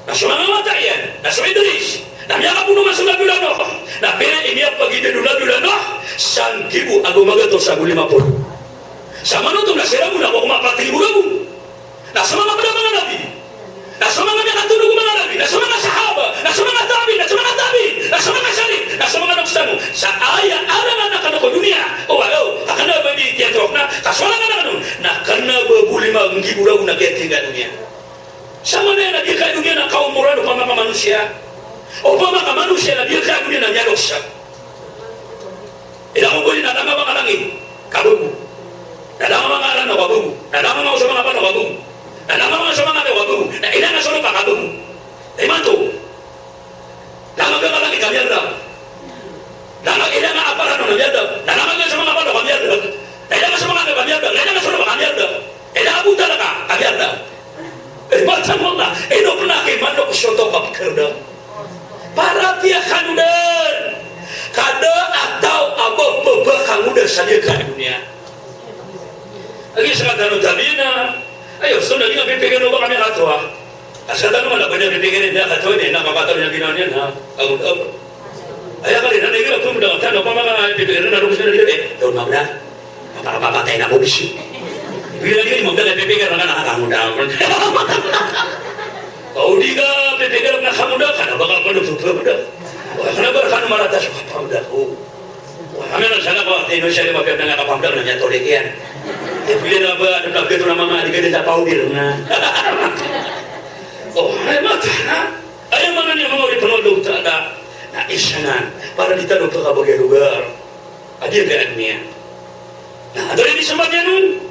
Nah semua mata ya, nah semua Idris. Nah dia kamu nama semua bulan noh. Nah pilih ini pagi dia dua bulan noh. Sang kibu agung magato sagu 50. Sama nuto nasiramu nak bawa mapati bulan. Nah semua pada mana nabi. Nah semua mga katulog mga nabi, nah semua mga sahaba, nah semua mga tabi, nah semua mga tabi, nah semua mga salib, nah semua mga nagsamu. Sa aya anak-anak ko dunia. Akana ba di teatrok na kaswala nga na nah kana ba bulima ngibura una ketinga dunia. Sama na dia ka dunia na kaum murado pa mga manusia. O pa mga manusia na dia ka dunia na nyalok siya. Ilang ko na tama mga langit, kabugo. Nadama mga alam na kabugo. Nadama mga sa mga pano kabugo. Nadama mga sa mga kabugo. Na ilang na sa pa kabugo. Imanto. Lama ka langit kami ang Nana ilang nga aparan ng miyada. Nana nga sa mga pano kamiyada. Ilang nga sa mga kamiyada. Ilang nga sa mga kamiyada. Ilang nga buta na ka kamiyada. Matan mo na. Ino ko na kay manok siyoto kapkerda. Para tiya kanudan. Kada atau abo beba kanudan sa dia ka dunia. Lagi sa katano tabi na. Ayo, so lagi nga pipigan mo ba kami katwa? Asa tanong na pwede pipigan niya katwa niya. Nakakataw niya ginawa niya na. Agod-agod. Ayah kali nanti kita pun dah tahu apa mana pikiran nak rumus dia tahun mana apa tanya nak bisi bila dia mau dah pikiran nak kamu dah kau diga pikiran nak kamu dah kan bakal kau tu dah kenapa kan marah tak suka kamu dah kami nak sana kau Indonesia ni macam nak kamu dah nak tolekian bila apa ada begitu nama mama dia tak tahu dia hemat ayah mana ni mau dipenuh tak ada. Nah isanan para kita lupa kabagai lugar adir ke dunia. Nah dari disebutnya nun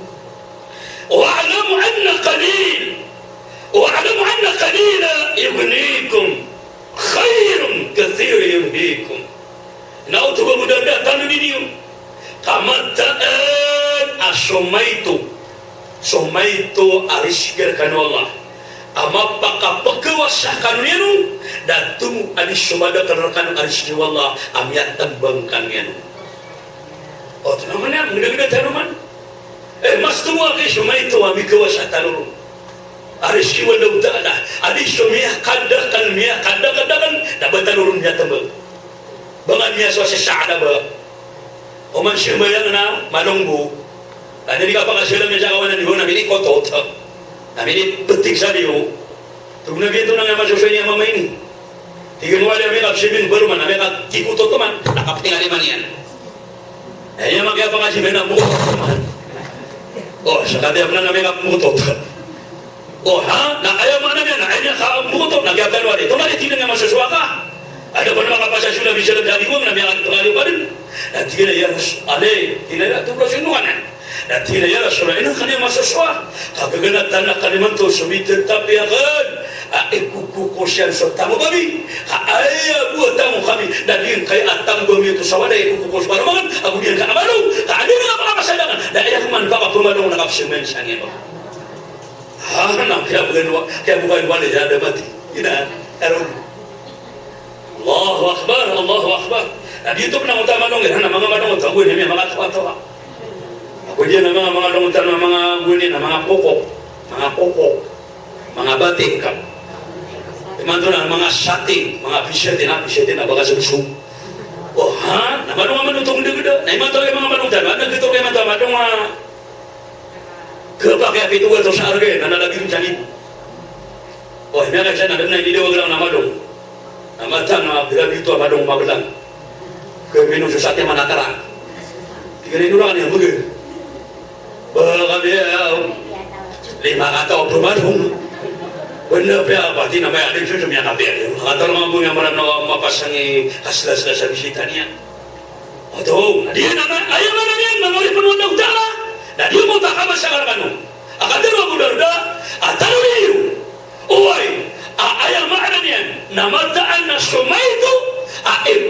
wa'alamu anna qalila yubnikum khairun kathir yubnikum. Nah untuk kemudian tanu di dia kamataan asomaitu arishkir kanu Allah ama pakapagkawasa kanyan dan tumu anis sumada karena anis wallah amyat tembang kanyan. Oh tu namanya mudah-mudah tanuman. Mas tumu ke sumai tu ami kawasa tanuru. Anis wallah taala anis sumia kadang dapat tanurun dia tembang. Bangan dia suasa saada ba. Oman simayang na malunggu. Tadi di kapag asilam niya kawan di bona bini kotot. Nabi ini penting sekali yo. Tu Nabi itu nang masuk sini mama ini. Tiga wali mereka sebin baru mana mereka tipu tu teman. Nak tinggal di mana? Yang makai apa kasih mereka mulut teman. Oh sekali apa nang mereka mulut. Oh ha? Nak ayam mana dia? Nak ayamnya kau mulut nak apa wali? Tu mari tidak masuk suaka. Ada pun apa pasal sudah bisa berjadi uang Nabi akan pengaruh badan. Dan tidak ya ale tidak tu proses nuan. Dan tidak ya Rasulullah ini kan yang masuk suah kagagana tanah kaliman tu sumitir tapi akan kuku kosian sertamu babi ayah buat tamu kami dan dia kaya atam bumi itu sawada kuku kos baru makan aku dia ke amalu tak ada apa-apa sadangan dan ayah keman bapak pemadung nak semen sangin nak kaya bukan wali ada mati ina erun Allahu Akbar dan dia tu pernah utama dong karena mga madong tahu ini mga tawa ako dia na mga lungutan ng mga guni na mga pokok, mga batik ka. Teman-teman mga setting, mga bisyatin na baka susu. Oh ha, na manong manutong gede-gede. Na imanto kay mga manutan, ada gitu kay manto manong kepakai api tua terus harga, nana lagi mencari. Oh ini kan saya ada di dewa gelang nama dong. Nama tanah bila itu apa dong magelang. Keminum susahnya mana terang. Tiga ini orang yang begitu. Bahkan dia 5 kata bermadung. Benar apa? Di namanya ada itu cuma yang kabel. Kata orang yang mana pasangi kasih bisitanya. Atau dia nama ayam mana dia nama penuh utara. Nah dia mau tak apa sangat kanu. Akan dia mau berda. Atau dia. Oi, ayam mana dia? Nama tak nasoma itu.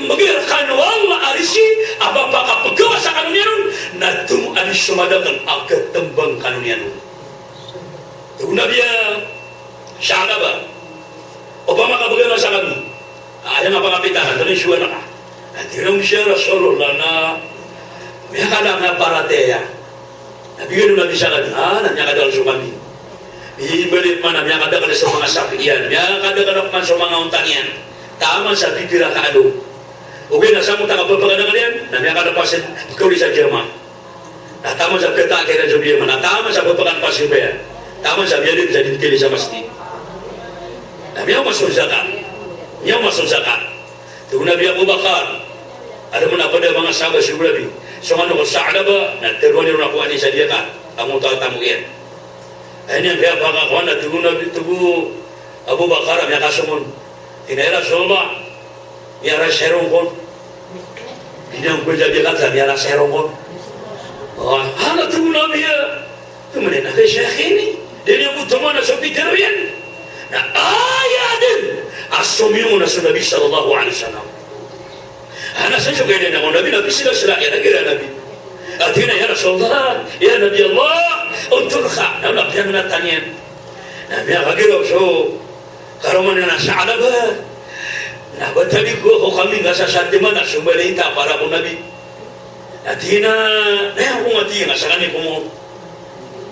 Mengirkan Allah arisi. Apa pegawai sakannya nun. Natum arisoma dengan agak tembang kanunnya nun. Tu Nabi Syahaba Obama ka bagaimana sa kami ayaw nga pangapitan ito rin siya na ka at tirong siya Rasulullah na may kada nga parateya nabigyan nung nabi siya kami namya kadal sa kami ibalit man namya kadal sa mga sakiyan namya kadal man sa mga untanian tama sa pipira ka ano okay na sa mga kapapagana ka niyan namya kadal pa sa ikaw sa Jerman natama sa petakay na sa Jerman natama sa papagan pa sa Jerman tama sa biyarin sa dipili sa masjid. Nabi masuk zakat. Dia masuk zakat. Tu Nabi Abu Bakar. Ada mana pada mga sahabat si Nabi. So ano ko Sa'laba na terwani na ko ani sa diakat. Amo ta tamuyan. Ini dia pagkakuan na tugu Abu Bakar ang yakasumun. Tinay Rasulullah. Biara serong kon. Dinang ko jadi kata biara serong kon. Oh, ana tugu Nabi ya. Kemudian ada syekh ini. Dia butuh mana sopi terwian. Nah ayatin asumiyuna sa Nabi sallallahu alaihi wasallam. Ana sa juga dia nak Nabi sila ya kira Nabi. Atina ya Rasulullah, ya Nabi Allah, unturkha. Nah Nabi yang tanya. Nabi agak so karuman na Sa'laba. Nah batali ko kami ngasa sa mana sumbalita para mo Nabi. Atina na ko mati ngasa kani ko mo.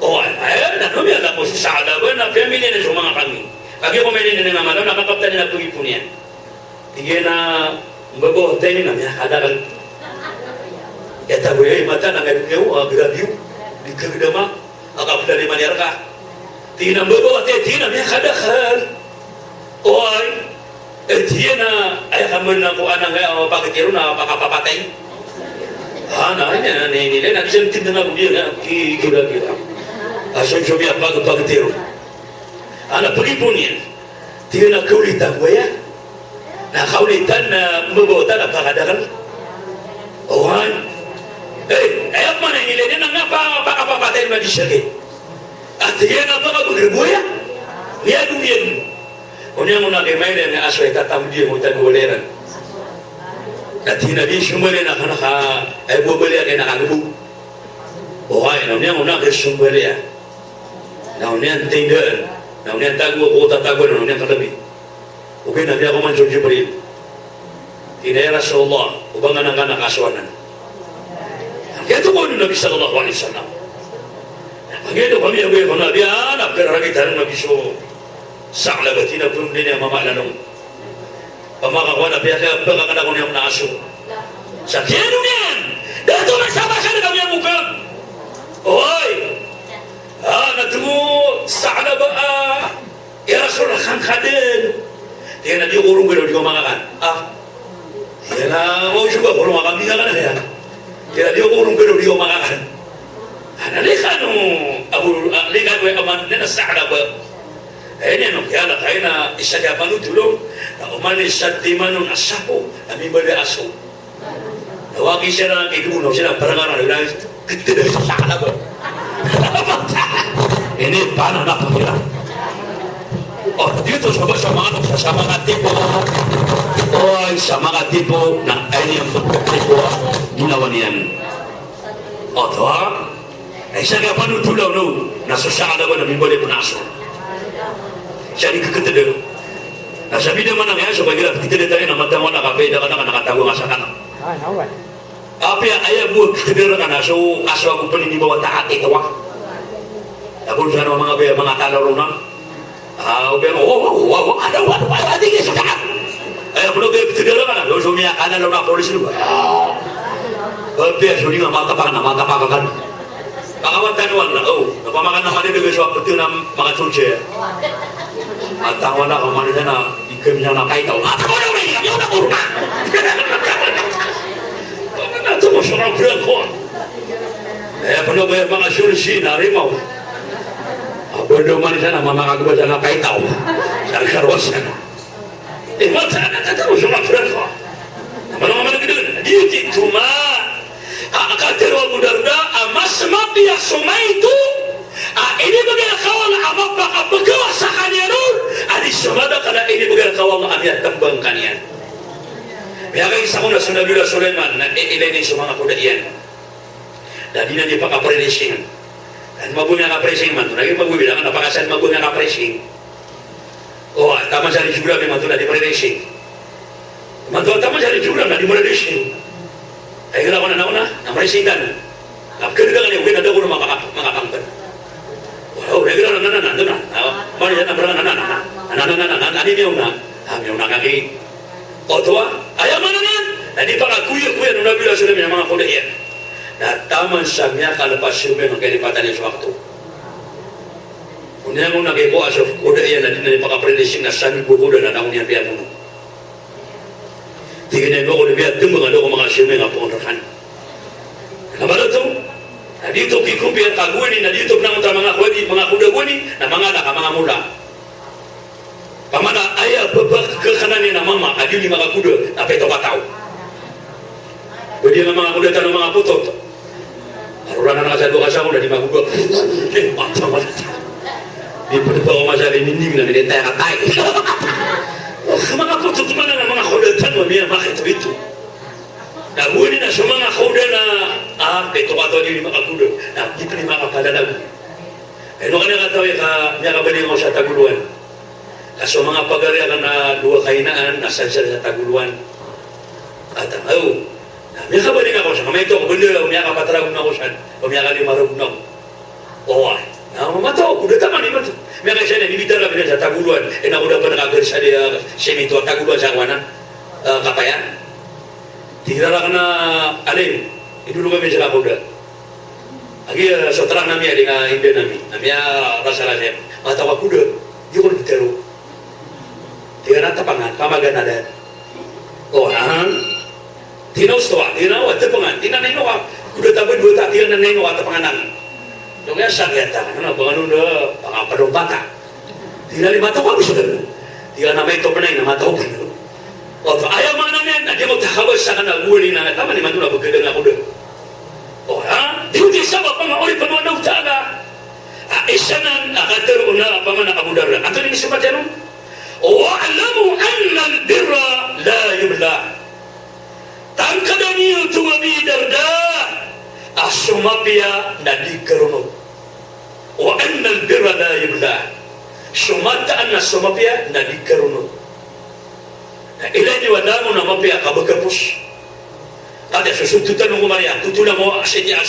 Oh, na Nabi ala ko sa Sa'laba na pamilya na sa mga kami. Kagi ko may nina naman, nakakapta nila pag-ipon yan. Tigay na mababaw tayo na, may nakadagal. Kaya tayo ay mata, nangayon grabe yun. Di kagdama, akapta ni maniyar ka. Tigay na mababaw tayo, tigay na may nakadagal. Oy, tigay na, ay kaman na kung anang pagkatiro na pakapapatay. Na nila, nagisang tinda na kung yun, kikira-kira. Asan siya biya pagkatiro. Anak pag-ipon yan. Tingnan na kaulitan ko yan. Na kaulitan na mabuta na pakadagal. Ohan. Ayap man ang ilin yan ang napakapapatay na disagay. At yan ang pakabagribo yan. Niyadong yan. Kung yan mo na kay Mayra na aso ay tatamdi mo tanuliran. At hinabi sumali na kanaka ay bubali kay nakanubo. Ohan. Nang yan mo na kay sumali yan. Nang yan tingdaan. Nah, ini tagu aku tak tagu dan ini kelebi. Oke, Nabi aku manjur Jibril. Ini Rasulullah, ubang anak-anak aswanan. Itu pun Nabi sallallahu alaihi wasallam. Begitu kami aku Nabi anak kerana kita Nabi so Sa'laba tina pun dia mama lanong. Pemakawan Nabi ada pengakan aku yang nasu. Sakit dunia. Dan tu sama-sama kami yang muka. Oi. Natumu Sa'laba ya Rasulullah kan kaden dia na dia urung gelo di makakan dia na mau juga urung makan dia kan ya dia urung gelo di makakan ana lekanu Abu lekanu aman na Sa'laba ini no kaya kaina isya panu tulong na umani satimanun asapo kami bade aso nawagi siya na iduno siya parangaran na kita Sa'laba ini paano na pagkira. Oh, dito sa mga tipo. Oh, sa mga tipo na ay yung tipo ginawa niyan. Oh, to ha? Ay siya nga panutulaw no, nasusaka na ba na mimbali punaso. Siya di kakatado. Nasabi naman ang yan, so pagkira, kita tayo na matama na kapeda ka na nakatago nga sa kanan. Api ayaw mo, kakatado ka na, so aswa kong paninibawa taat ito. Tapos sa mga talaro na Ada tinggi sudah. Ayo belum tidak kan? Lo suami kanan lo nak polisi juga. Biar suami nggak maka kan. Kawan tanuan lah. Oh, apa makan nak ada juga suap betul nam makan sulce. Atau mana kemana sana ikan yang nak kait tahu. Apa orang ini? Yang nak urut. Mana tu masalah berangkut. Perlu bayar makan sulci narimau. Bodoh mana sana mama aku baca nak kait tahu. Saya kerwasan. Mata anak tahu masalah berangkut. Mana gitu. Dia cuma akatir wa mudarda amas mati asumaitu ini bagai kawan apa begawa sakanianur adi sumada kana ini bagai kawan amia tembang kanian biar isakuna sudah bila Sulaiman na ini semua aku dah ian dan ini dia pakai predesing dan mabunya ngapresing man lagi mabu bilang apa kasan mabunya ngapresing oh taman cari juga memang tu dah di predesing mantu taman cari juga dah di predesing ay kena ko na namresigan kapkirga ni ukin ada ko makapangpan wow regular na nandun na mali na berang na ani miyaw na kaki otwa ayaman na yan nadi pa kuya nung nabila sila mga kuda yan na taman sa miya kalapas sila ng kalipatan niya sa wakto unya mo nagay ko aso kuda yan na din na ipakapredesing na sami bukuda na naon yan biya mo tingin mo ko biya timbang ano ko mga sila nga po kan kabalo to dito kikumpi ang kaguni na dito na mga kuda guni na mga naka mga mula pamana aya babak kekanan na mama adi ni mga kuda na peto kataw budi na mga kuda tanong mga putot arulan na kasado kasamo na di mga kuda mata di pagbawa masabi nining na minitaya katay mga putot mana na mga kuda tanong niya bakit ito naguni na sa mga kuda na peto kataw di mga kuda na di pa ni mga kapadalag ano ka na kataw niya kabali mo sa taguluan kaso mga pagarya ka na luwa kainaan nasa sa taguluan at may kabaling ako siya kamay ito kabali umiyak ka pataragong ako siya umiyak ka di marugnaw na mamataw kuda taman ni mato may kasi na nimitar kami sa taguluan na kuda pa nakagar sa semito taguluan sa kawanan kapayan tigara ka na alim idulong kami sa kuda agi sa terang nami adi nga hindi nami rasa-rasa matawa kuda di ko nagtero tigara tapangan pamagan na dahil tinaw stoa tinaw at tapangan tinanay no ka kuda tabay dua ta tinanay no ka tapanganan so kaya sagyata banganon na pangapadong bata tinali mataw ka bisa gano'n tiga na may topanay na mataw ka ayaw mga namin na di mo takabas sa kanaguli na tama ni matula pagkadang ako doon di ko di sabab mga uli panuanaw taga isa na nakatero na panganak abudara ato rin isumat yan wa'alamu anna al-birra la yubla tangkadan niyo tuwabi darda asumapya na di karunod wa anna al-birra la yubla sumataan na sumapya na di karunod na ilan niwala mo na mapya kabagapos kada susututan mo kumariya tutulang mo Asya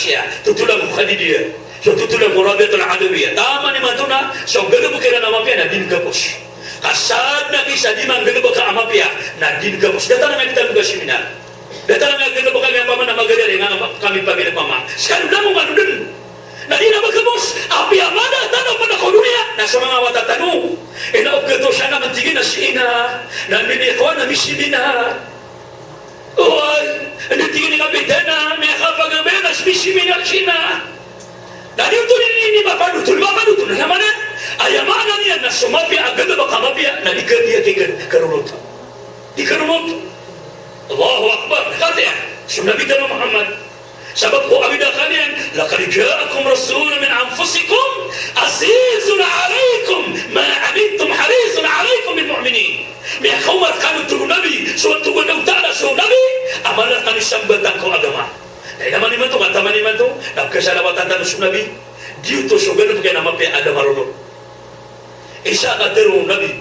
tutulang mo Khadidiyah so tutulang mo Rabiatul Adawiyah tama ni matuna so gano'n mo kira na mapya na din kapos kasad na isa di man gano'n ka amapya na din kapos data na nga kita mga seminar data na nga gano'n ka nga paman na magadari nga kami pamilya pama sekarang na mo manudun na di na magkapos apya mana tanong pa na kuduya nasa mga watatanong inaog siya na mantigin na siina na minikwa na misimina nantigin ni kapitana may kapagabi na misimina sina na dito ni mapanutul na naman ayamanan niya na sumapya agad na makamapya na di karunot Allahu Akbar nakataya sunabitan ng Muhammad sabab ko abida kaniyan laqad ja'akum rasulun min anfusikum azizun alaykum ma anittum harisun alaykum bil mu'minin may kawat kanu tugu nabi so tugu na utala so nabi amala kani sambatan ko agama dahil naman naman to kataman naman to nagkasalawatan na so nabi dito so ganun kaya naman pa ada marunod isa ka terong nabi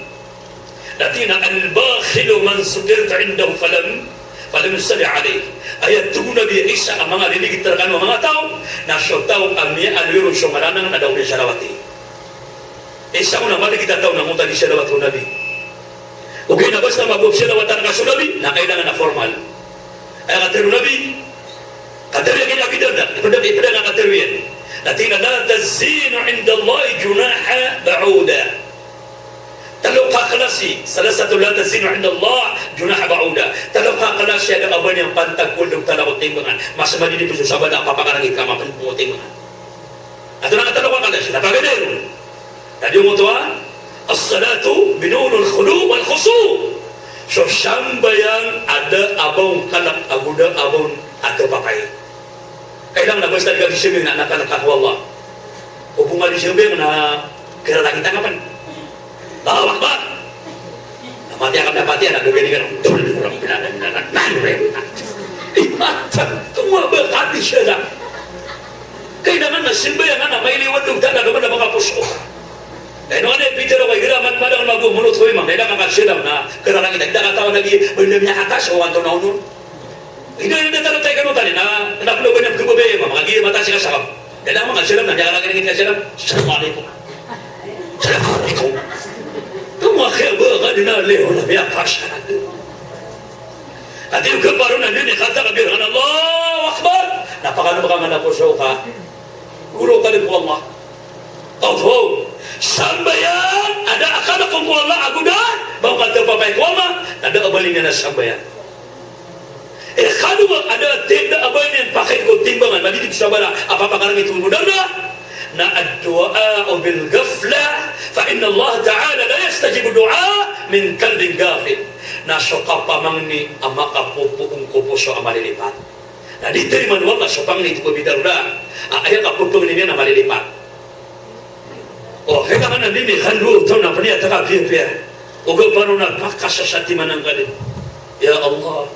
natina al-bakhilu man sukirta indahu falam yusali alayh ayat tugu nabi isa ang mga liligit talaga ng mga tao na siya tao ang niya alwirong siya malanang na daw niya salawati Isa una mali kita tahu namun tadi salawat Nabi. Okay na basta mabog salawatan ka sa Nabi, na kailangan na formal. Ay katiru Nabi, katiru yung kinabidanda, ipada na katiru yan. Natina la tazinu inda Allah junaha ba'uda. Talo kaklasi, salasatu la tazinu inda Allah junaha ba'uda. Talo kaklasi ada aban yang pantag kuldong talakot timbangan. Mas madini po sa sabada, papakarangit ka mapuntungo timbangan. Ato na katalo kaklasi, napaganero. Tadi mo tuwa, as-salatu binunul khulu wal khusu. So sambayang ada abang kalak aguda abang atau papai. Kailang na basta di simbing na nakalakah wallah. Hubungan di simbing na kira lagi tanggapan. Allahu Akbar. Mati akan dapati anak begini kan. Orang binatang. Imatan. Tunggu berkati syeda. Kailangan na simbayang na may liwat ng dala naman na mga puso. Kaya nung Peter ako, hiraman madang magbumunot ko imang, kailangan magsilam na karang kita katawa lagi, belum niya atas o anto na unon. Hindi na tanong tayo kanutan na napulugan ng kubabe, magiging mata siya kasakap. Kailangan magsilam na, niya kalagin kita silam. Assalamualaikum. Assalamualaikum. Tumakya ba ka din na leo na biya kasya natin. At yung kaparoon na din, kata kabirhan, Allahu Akbar. Napakano baka manapuso ka. Guru ka din po Allah. Tauhid. Sambayan ada akala kung Allah agudan bau kata papai ko Allah ada abalin na sambayan kadua ada tinda abalin pakai ko timbangan madidik sabara apa pakarang itu mudah na ad-du'a bil ghafla fa inna Allah ta'ala la yastajibu du'a min qalbin ghafil na soka pamangni ama kapupuung kupuso amalilipat na diterima Allah sopang ni itu bidarda ayat kapupung ni na malilipat. Oh, kailangan na din handu tahu na paniya taka pia. Ugo pano na pakasasati manang kadin. Ya Allah.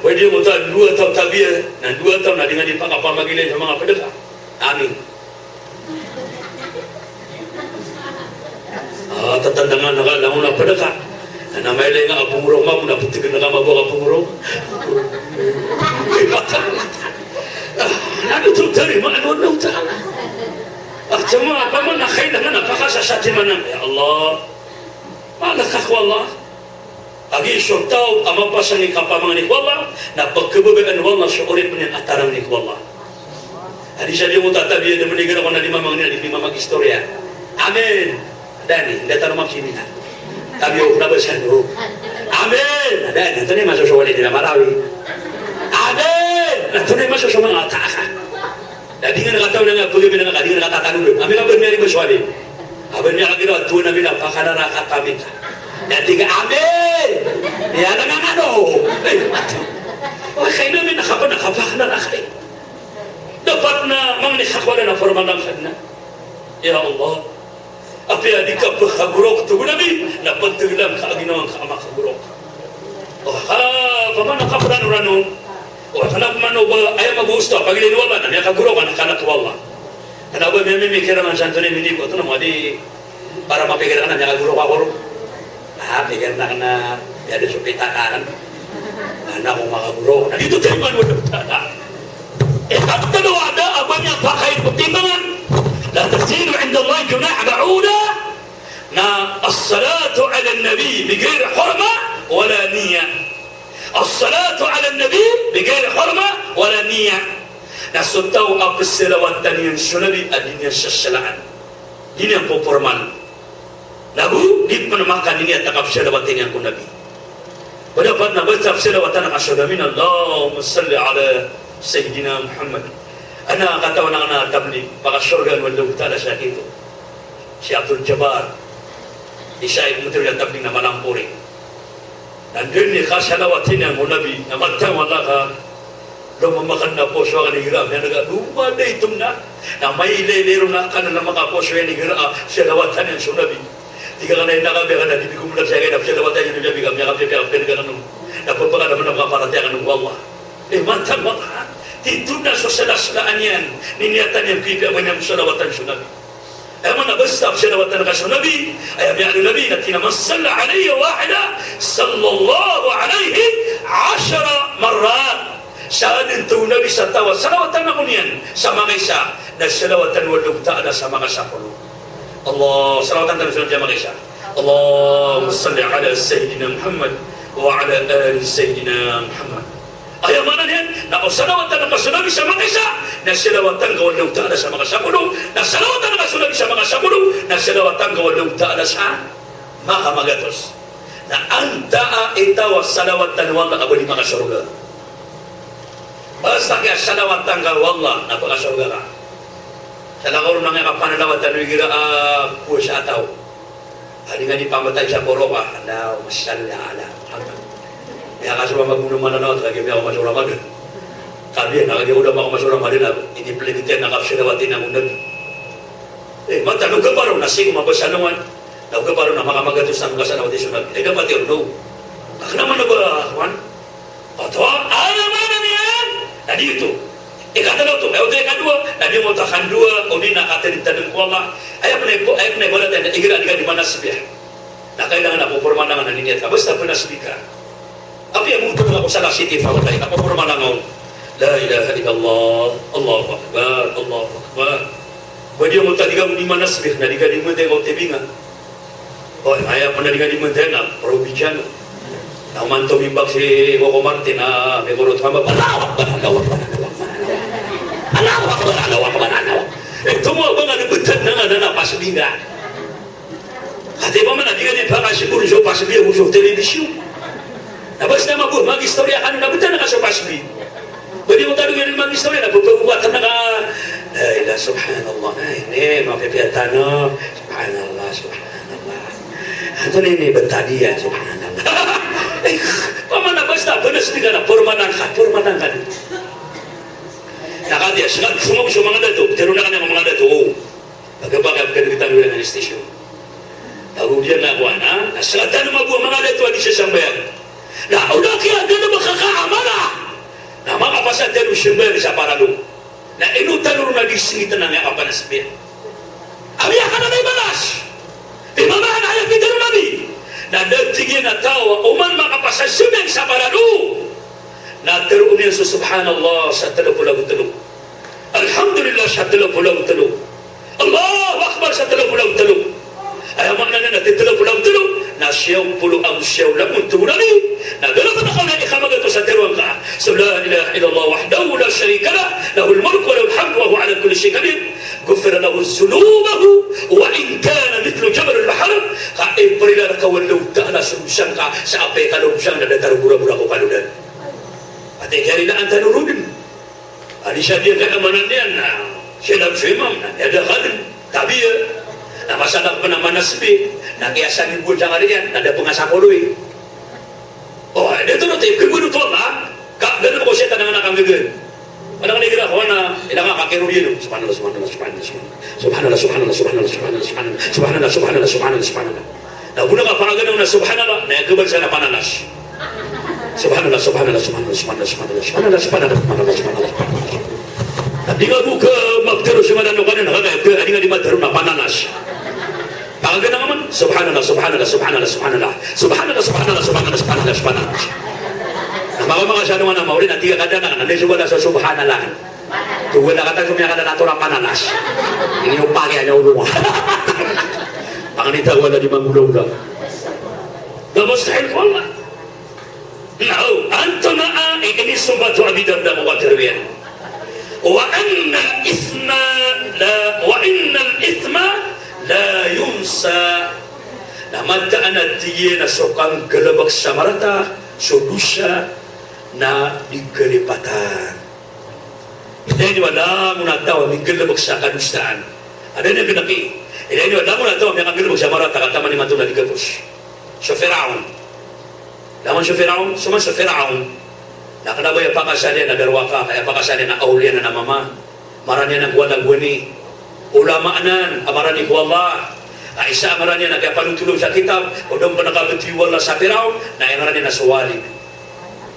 Pwede mo ta 2 taon tabiya na 2 taon na dengan ipakapamagilay sa mga pedeka. Amin. Tatandangan na ka lang na pedeka. Na may nga apungurong mo na putigan na ka mabuha apungurong. Ano ito tari maano na utang. Cuma apa mana kailangan napakasasati manang ya Allah malakah wallah agi syurtaw ama pasang ni kapamangan ni wallah na pagkababaan wallah syukurin punya atarang ni wallah hadis dia mutatabi dia meninggal ko na lima mag-istorya amin dani data rumah sini na tabi ko na basan ko amin dani ito ni masusuwali nila Marawi amin ito ni masusuwali mga taka. Jadi kan kata orang yang pergi dengan kadi kata tanun. Kami kan bermeri bersuali. Abangnya lagi dah tuan nabi lah pakar rakat kami. Dan tiga amin. Ya dengan ado. Wah kayaknya mina kapan nak pakar rakat. Dapat na mangni kakwala na formal lang kana. Ya Allah. Apa yang dikapah kaburok tu nabi dapat tergelam keaginawan keamak kaburok. Oh pamana kaparan urano. Oh, kenapa mana ayam abu ustaz pagi ni wala na niya kaguro kan kana wallah. Kenapa mimi mikir man santuni mini ko tu na madi para mapikir kan niya kaguro ka guro. Pikir na kana ya ada supita kan. Ana ko makaguro. Na dito terima mo ta. Tatlo ada abanya pakai pertimbangan. La tasilu inda Allah junah ba'uda. Na as-salatu 'ala an-nabi bighair hurma wala niyyah. الصلاة على النبي بغير حرمة ولا نية نسوتاو أب السلوات تانيين سنبي الدنيا سسلان دنيا بوبرمان نبو ديب من مكان ini takap selawat yang ku nabi pada pada baca selawat anak asyhadu Allahumma salli ala sayyidina Muhammad ana kata orang tabligh baka surga wallahu taala sakitu si Abdul Jabbar isai mutul tabligh na Malampuri. Dan ini khas salawatin yang Nabi namatang wala ka lo mamakan na po so kan hiram yan naga duma day tumna na may lelero na kan na makaposo yan hiram salawatan yang Nabi tiga kan na ka na di ko mula sa kay salawatan yang Nabi kami kami kami kan na pagpaka naman ng kaparatihan ng wallah mantap mata tituna so salaslaan yan niniatan yang pipi ang salawatan sa Nabi أمنا بستف شلوة نقش النبي أيام يعني النبي نتينا من صلى عليه واحدة صلى الله عليه 10 مرات شاهد انتو نبي ستاوى سلوة نقنيا سما غيسا نسلوة واللغة على سما غيسا Allah salawatan terus jamaah Isya. Allahumma salli ala Sayyidina Muhammad wa ala ali Sayyidina Muhammad. Ayah mana dia? Nak salawatan ke Nabi sama Isya. Nak salawatan ke Allah Ta'ala sama Rasulullah. Nak salawatan ke Nabi sama Rasulullah. Nak salawatan ke Allah Ta'ala sama maka magatos. Na anta itaw salawatan wallah abadi maka surga. Basta kaya salawatan ka wallah napaka surga ka. Salawat nang kapanalawatan wigira po siya ataw. Hari nga di pamatay sa koroka. Now, masyalla ala Muhammad. Kaya kasama magmunong mananawat lagi ako masura madun. Kami nakagi udah ako masura madun ini pelitian nakapsilawatin ang unag. Matanong ka pa rin nasing mabasa naman. Naga pa rin na makamagatos ng kasanaw di sunag. Dapat yun, no. Ako naman na ba, Juan? Ato, naman na niyan! Na dito. Ikatalaw to. Ayaw tayo kadua. Nabi mo takan dua. O di nakatalintanin ko Allah. Ayaw na ibalat na igira di mana siya. Na kailangan ako purman lang na niniyat. Basta pinasbi ka. Api ang muto ako sa City Fawaday. Ako purman lang ako. La ilaha illallah. Allahu Akbar. Allahu Akbar. Badi mo tadiga mo di mana siya. Nadiga di mo tayo tebingan. Oh, ayah pernah di Montana, Provincial. Naman tumimbak si Coco Martin na may kurot hamba. Alawak. Ito mo ba nga nabutad na nga na pasabinga? Kati ba man natin ganyan pa kasi kung so pasabinga kung so telebisyon. Nabas na mabuh, mag-istorya ka nung nabutad na ka sa pasabinga. Pwede mo tayo ganyan mag-istorya, nagpapagbuwatan na ka. La ilaha subhanallah. Ay, mapipiyatan no. Subhanallah. Ito na yung ibantadian, subhanallah. Pamana basta, panasli ka na, purmanan ka. Nakadiya, sumag sa mga dato, pero na ka na mga dato, pagkabakab ka nagkita nila ng station. Pagugyan na ako, nasata na mabuha mga dato, hindi siya sambayan. Nauna kaya, gano'n makakaamala. Na makapasad tayo siyember sa paralo. Na inutan rin na disingitan na nga kapanasbiyan. Abiya ka na may balas. Imamaan ayat kita Nabi. Na datigin na tawa uman makapasasumeng sa paralo. Na terunin sa subhanallah sa 33. Alhamdulillah sa 33. Allahu Akbar sa 33. Ay makna na 33 na siyaw pulo ang siyaw lamun tumurani. Na gano'n na kami ikamagato sa teruang ka. So la ilaha illallah wahdahu la sharika lah. Lahul mulk wa lahul hamdu wa huwa ala kulli syai'in qadir. غفر له ذنوبه وإن كان مثل جبل البحر كإبريل كولو تعالى سمسانك سأبي kalau busang na datar bura-bura ko kaludan ate kari la anta nurudin ali siya dia keamanan dia na siya imam na ada kadin tabi na masalah pa naman nasbi na kiyasanin po siya kariyan na ada pengasapoloy oh dito no tayo kagwino to na gano'n ko siya tanang nakangagin Padang negara kawana ilang kakero yun. Subhanallah. Na buna ka pangagano na subhanallah, na gabal sa napananas. Subhanallah. Di nga buka magtero sa manano ka na di nga di magtero na pananas. Pangagano naman, subhanallah. Mga siya naman na maurin at tiga kada na nandiyo wala sa subhanallah. Kung wala ka tayo sumiyaka na nato ng pananas. Hindi yung pagya niya ulo mo. Panganita wala di mangulong lang. Namustahil ko Allah. Now, anto na ikinisumbat wa abidam na mga terwiyan. Wa inna al-ithma la yunsa. Namadaan at tiye na sokang galabag sa marata, sodusya, na digelipatan. Ini wala mo na tawa migelabag sa kadustaan. Ada na pinaki. Ini wala mo na tawa migelabag sa marata kataman ni matula digapos. Sa Firaun. Laman sa Firaun, suman sa Firaun. Nakanabay pakasali na darwaka, kaya pakasali na aulian na mama. Maranya na kuwan nagwani. Ulamaanan, amarani ko Allah. Isa amaranya na kaya panutulong sa kitab. O doon pa nakabutiwala sa Firaun, na amaranya na suwalid.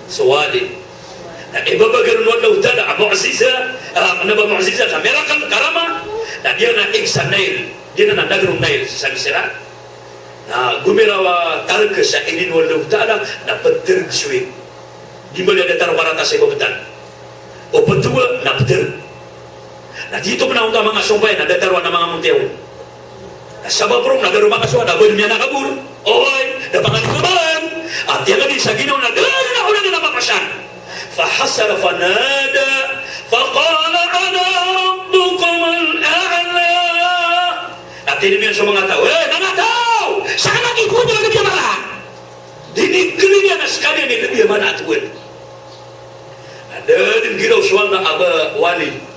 Na ibabagaron wallahu ta'ala mu'jiza mu'jiza miracle karama na dia na iksa nail dia na nagrong nail sa Misra na gumirawa tarka sa inin wallahu ta'ala na petir suwi di mana ada tarwarata sa ibabatan o petua na petir na dito pa na mga sumpay na datarwa na mga muntiyaw Sabab rong na rumah kaswa na bon miya nakabul. Oy, dapangan kaban. At yan di sa ginaw na dahil na ulang napapasan. Fahasara fanada faqala ana rabbukum al-a'la. At tinimiyan sa mga tao, mga tao, saan nag-ikot nyo na biyamala? Dinigli niya na sekali ni biyamala at uwin. Ada din giraw suwal na aba wali.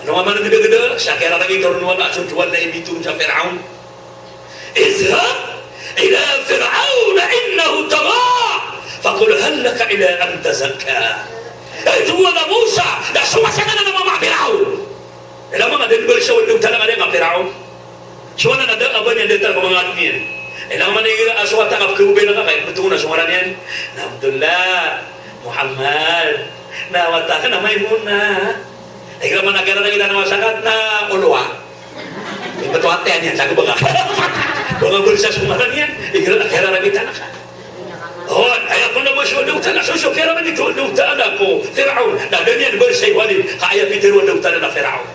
Ano nga man ang gada-gada? Sa kaya lagi karoon wala at suwal na imitong sa Fir'aun. Izhab ila Fir'aun innahu tagha. Faqul hal laka ila an tazakka. Ito wala Musa na sumasaka na ng mga Fir'aun. Alam mo nga din ba siya wala talaga ng Fir'aun? Suwala na da aba niya dito mga admin. Alam mo na aswa takap kubay na ka kahit betul na suwala niyan. Alhamdulillah Muhammad nawata ka na Maimuna. Ay kaya managara na kita na masakat na uluwa. Iba to ate niyan, sabi ba ka? Mga bulsa sumaran yan, ikira na kita na ka. Oh, ay ako na masyo luta na susyo, kaya naman ito luta na ko, Fir'aun. Na ganyan bersay walid, kaya pitiruan luta na Fir'aun.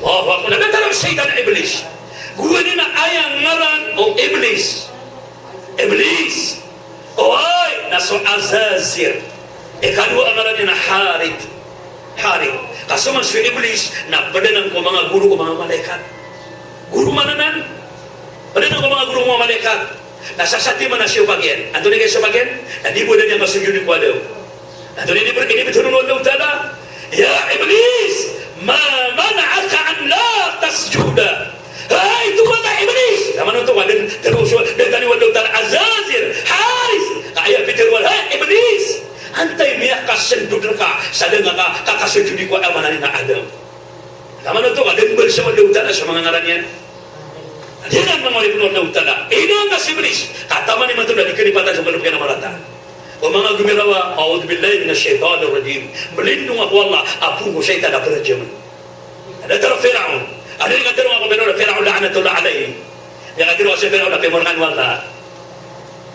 Allahu Akbar, nagatalang syaitan Iblis. Guwanin na ayang ngaran o Iblis. Iblis. O ay, naso Azazir. Ikadwa ang ngaran niya na Harit. Kaso man si Iblis na padanan ko mga guru ko mga malaikat. Guru mananan. Padanan ko mga guru ko mga malaikat. Nasasati man na siya bagyan. Anto ni kayo siya bagyan? Hindi mo na niya masugyunin ko daw. Anto ni binibitunon daw tala. Ya Iblis, ma mana'aka an la tasjuda. Ay, ito ka na Iblis. Naman ito, dan tani wala tala Azazir, Haris. Kaya Peter wala, Iblis. Antay miya kasendud ka sa denga ka kakasujudi ko amanan na Adam. Naman ito ka din bersya wala utala sa mga ngaran yan. Yan ang mga lipunan na utala. Ina nga si Iblis. Kataman ni matunda di kanipatan sa malupyan na marata. O mga gumirawa, a'udzubillahi minasyaitanir rajim. Melindung ako Allah, apu ko syaitan na berjaman. Ada tara Fir'aun. Ada yang kata ako Fir'aun la'anatullah alaihi. Yang kata ako si Fir'aun na pimurkan wala.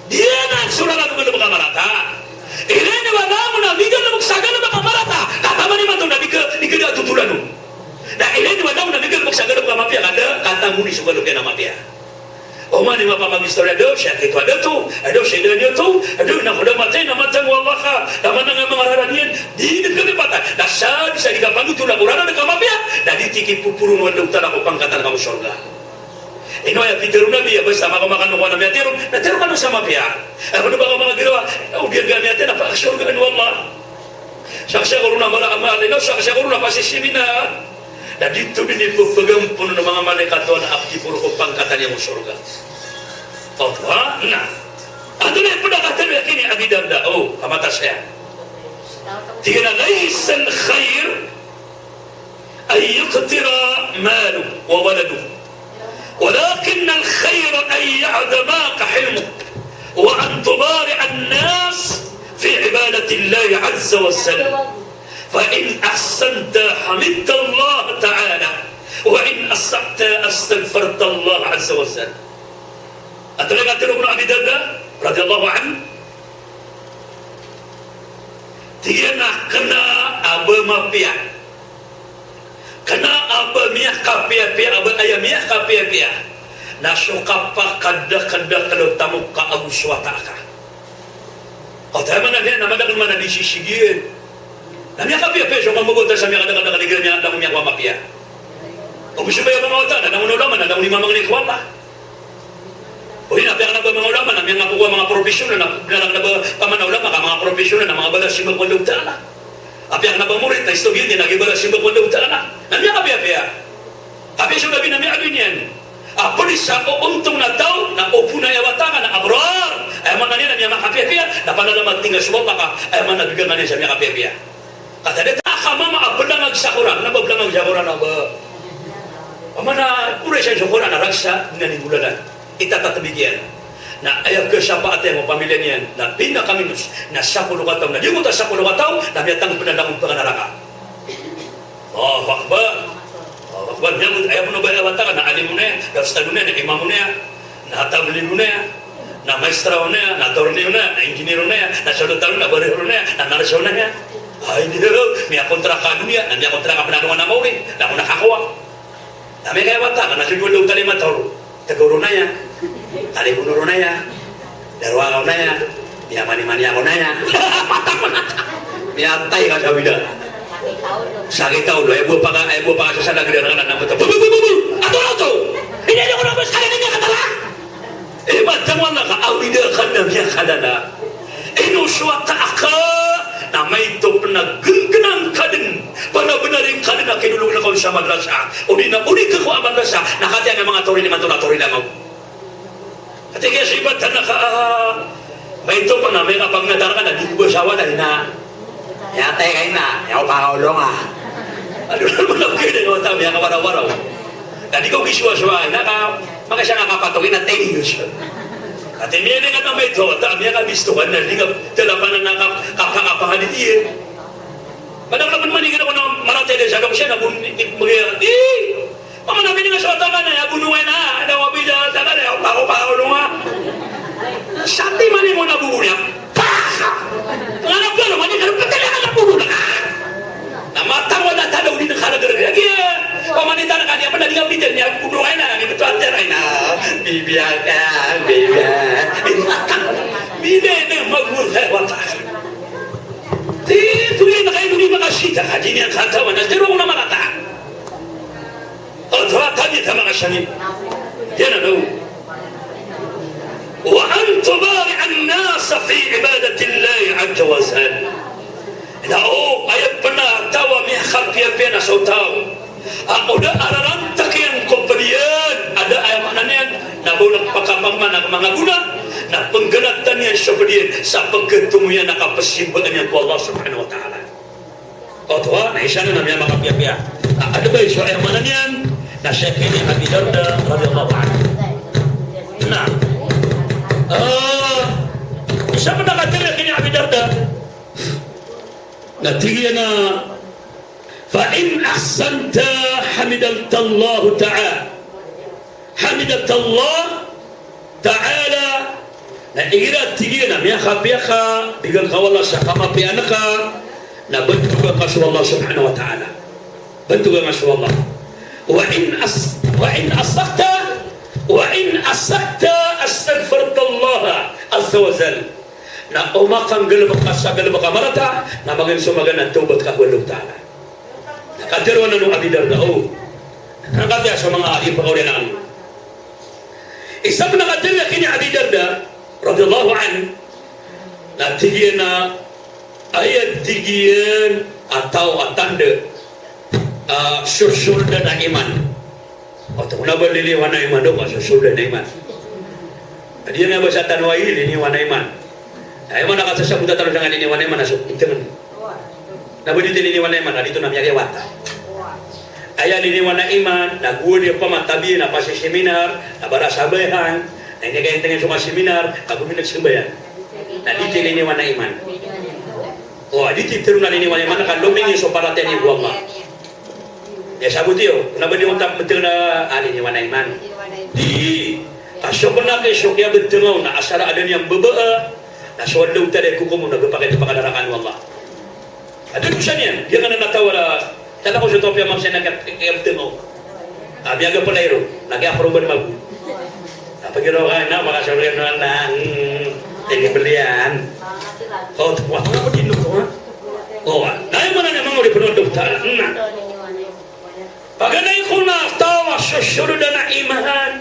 Dia na suranan ng mga marata. Ini wala mo na bigyan na magsaga na makamarata. Katama ni matunda di kada tutulan mo. Na ini wala mo na bigyan na magsaga na makamapya kada katamu ni sugal na mapya. O man ni mapapagistorya daw siya kito ada to. Ada siya dia to. Ada na kuda matay na matang wallah ka. Naman nga mga haranian di nagkalipat. Nasad sa digapangi to na kurana na kamapya. Na ditiki pupurun wala utala ko pangkatan ka mo surga. Ino ya pitero na biya basta makamakan ko na biya tiro na tiro ka sa mapya. Ano ba ka mga ginawa? O biya gamit na pa surga kan wallah. Saksa ko na mara amal ino saksa ko na pasisimina. Na dito binipagampun ng mga malaikat na apti puro ko pangkatan yung surga. O ha? Na. Ano na yung pinakatan mo yakini Abi Darda? Oh, kamata siya. Tingnan na laysal khair ay yuktira malu wa waladu. ولكن الخير أن يعدماك حلمك وأن تبارع الناس في عبادة الله عز وجل فإن أحسنت حمدت الله تعالى وإن أسأت استغفرت الله عز وجل. أتلقى ابن أبي دردة رضي الله عنه تينا كنا أبا مبيع kena apa miah kapia-pia apa ayam miah kapia-pia nasuka pa kada-kada kalau tamu ka Abu Swataka kau tahu mana dia nama dah mana disisigin namanya kapia-pia so kamu kata sampai kada-kada digirnya dalam miah kapia Abu Subaya mengata dan namun ulama dan lima mengenai kuala oh ini apa yang nak mga ulama namanya ngaku mga profesional na bilang na paman ulama ka mga profesional na mga balas sibag wala utala. Apa yang nak murid na istogin din nagibalas sibag wala utala. Namanya kapia-pia. Apa yang sudah binami abinyan. Apa di sako untung na tao na upo na yawatangan na abrar. Ay man na niya makapia-pia na panalamat tinggal suwata ka ay man nabigyan na niya sa mga kapia-pia. Kata dia tak mama ablang agsakuran na bablang agsakuran na ba. Amana pura siya sakuran na raksa naningulanan. Itatatbigyan na ayaw ke siapa ate mo pamilya niyan na pinakaminus na 10 kataw na di mo ta 10 kataw na biyatang pinadamong panganaraka. Oh, Akbar. Oh, Akbar. Ayaw mo na ba iwatakan na alim mo na yan, na ustad mo na yan, na imam mo na yan, na tabli mo na yan, na maestra mo na yan, na torneo na yan, na engineer na yan, na salutaro na, barero na yan, na narasyon na yan. Ay, hindi na may kontra ka dunia, na may kontra ka pinadungan na mauli, na ako nakakuha. Kami kaya wata, karena kedua kalimat tahu. Tegurunaya, tali bunurunaya, darwa kaunaya, dia mani aku naya. Miatai ka sabida. Sakit tahu doa ibu pakai sesada gede anak anak betul. Atau ini dia orang sekali ini kata lah. Macam mana ka awida kadang yang kadana. Inu suatu akal. Nama itu pernah gengenang kaden, pernah benarin kaden nak dulu nak kau sama madrasah. Udi ke kau madrasah. Nak hati yang memang atori ni mantul dah mau. Ketika sibat tanah itu pernah mereka pengadarkan dan diubah sawah dari na. Ya teh kaina, ya apa kau dong Aduh, mana kau dengan tahu yang warau-warau. Tadi kau kisah-kisah, nak maka saya nak patokin na tenius. At ini nga na may ito, at amya ka bistukan na, hindi ka talapan na kapakapahan niya. Madang naman manigin ako na maratay na siya, siya na mag-iarap. Mama namin nga sa otakan na, bunuhay na, nawabi na, taga na, pako-pako nga. Sati man mo nabubunya, paka! Nanap ka naman, hindi ka talaga nabubunya ka. Namatang wala tadaw din ang kalagaraga. Pamanita na kanya, panaligaw din niya, bunuhay na, ito anteray na. Bibiyag ka, bibiyag. Binene, magulay, watak. Tuloy na kayo, hindi makasita ka, di niya katawan, pero ako na malata. O, tawatan niya mga syanin. Yan ano. وأن تبارع الناس في عبادة الله عز وجل. Nao ayat pernah tawa mi khalqi pena sautau. Ako da araran takian kompedian ada ayat mananian na bulan pakapang mana mga guna na pengganatan yang sebedian sa pagketemuan nakapasimbahan yang Allah Subhanahu wa taala. Otwa na isa na namanya mga pia-pia. Ada ba isu ayat mananian na Syekh ini Abi Darda radhiyallahu anhu. Nah. Isa pa nakatira kini Abi Darda. نتيجنا فإن أحسنت حمدت الله تعالى حمدت الله تعالى نإيرا تيجينا ميخا بيخا بيقول الله سقما بيانك نبنتك قصر الله سبحانه وتعالى بنتك قصر الله وإن أصدقت استغفرت الله عز وجل na umakang galabak sa galabak amarata na maging sumagan ang tubat ka walong ta'ala. Nakatirwa na nung Abi Darda nakatira sa mga ipakaw rin ang isang nakatirwa kini Abi Darda radhiyallahu anhu na tigyan na ayat tigyan atau atanda susulda na iman o ito na ba liliwan na iman doon susulda na iman adi na ba sa tanwai liliwan na iman ay mo nakasasabot na tanong dengan iniwan na iman nasok itiman nabuditin iniwan na iman dito na miyagi wata ayan iniwan na iman naguli pa matabi na pasiseminar na barasabayan na hindi kayo tingin sa mga seminar naguminag simbayan na dito iniwan na iman o dito itirum na iniwan na iman nakalumingin so paraten ni Allah ya sabot yun kung nabadi mong betul na iniwan na iman di asyo ko na kayo sukya betul na asara ada yang bebaa na suwalaw tayo kukumo nagpapakai pakadarakan ng Allah. Ada dosa niyan. Dia nga natawala. Tala ko sa topya mamsa nagkakayabte mo. Biyaga pala iro. Nag-aproban magu. Pagkiro ka na, makasawin na lang. Tinibalian. O, wala mo din ko ha? O, dahil mo na naman ulit pinodok tayo. Pagkanay ko na tawa susunod na imahan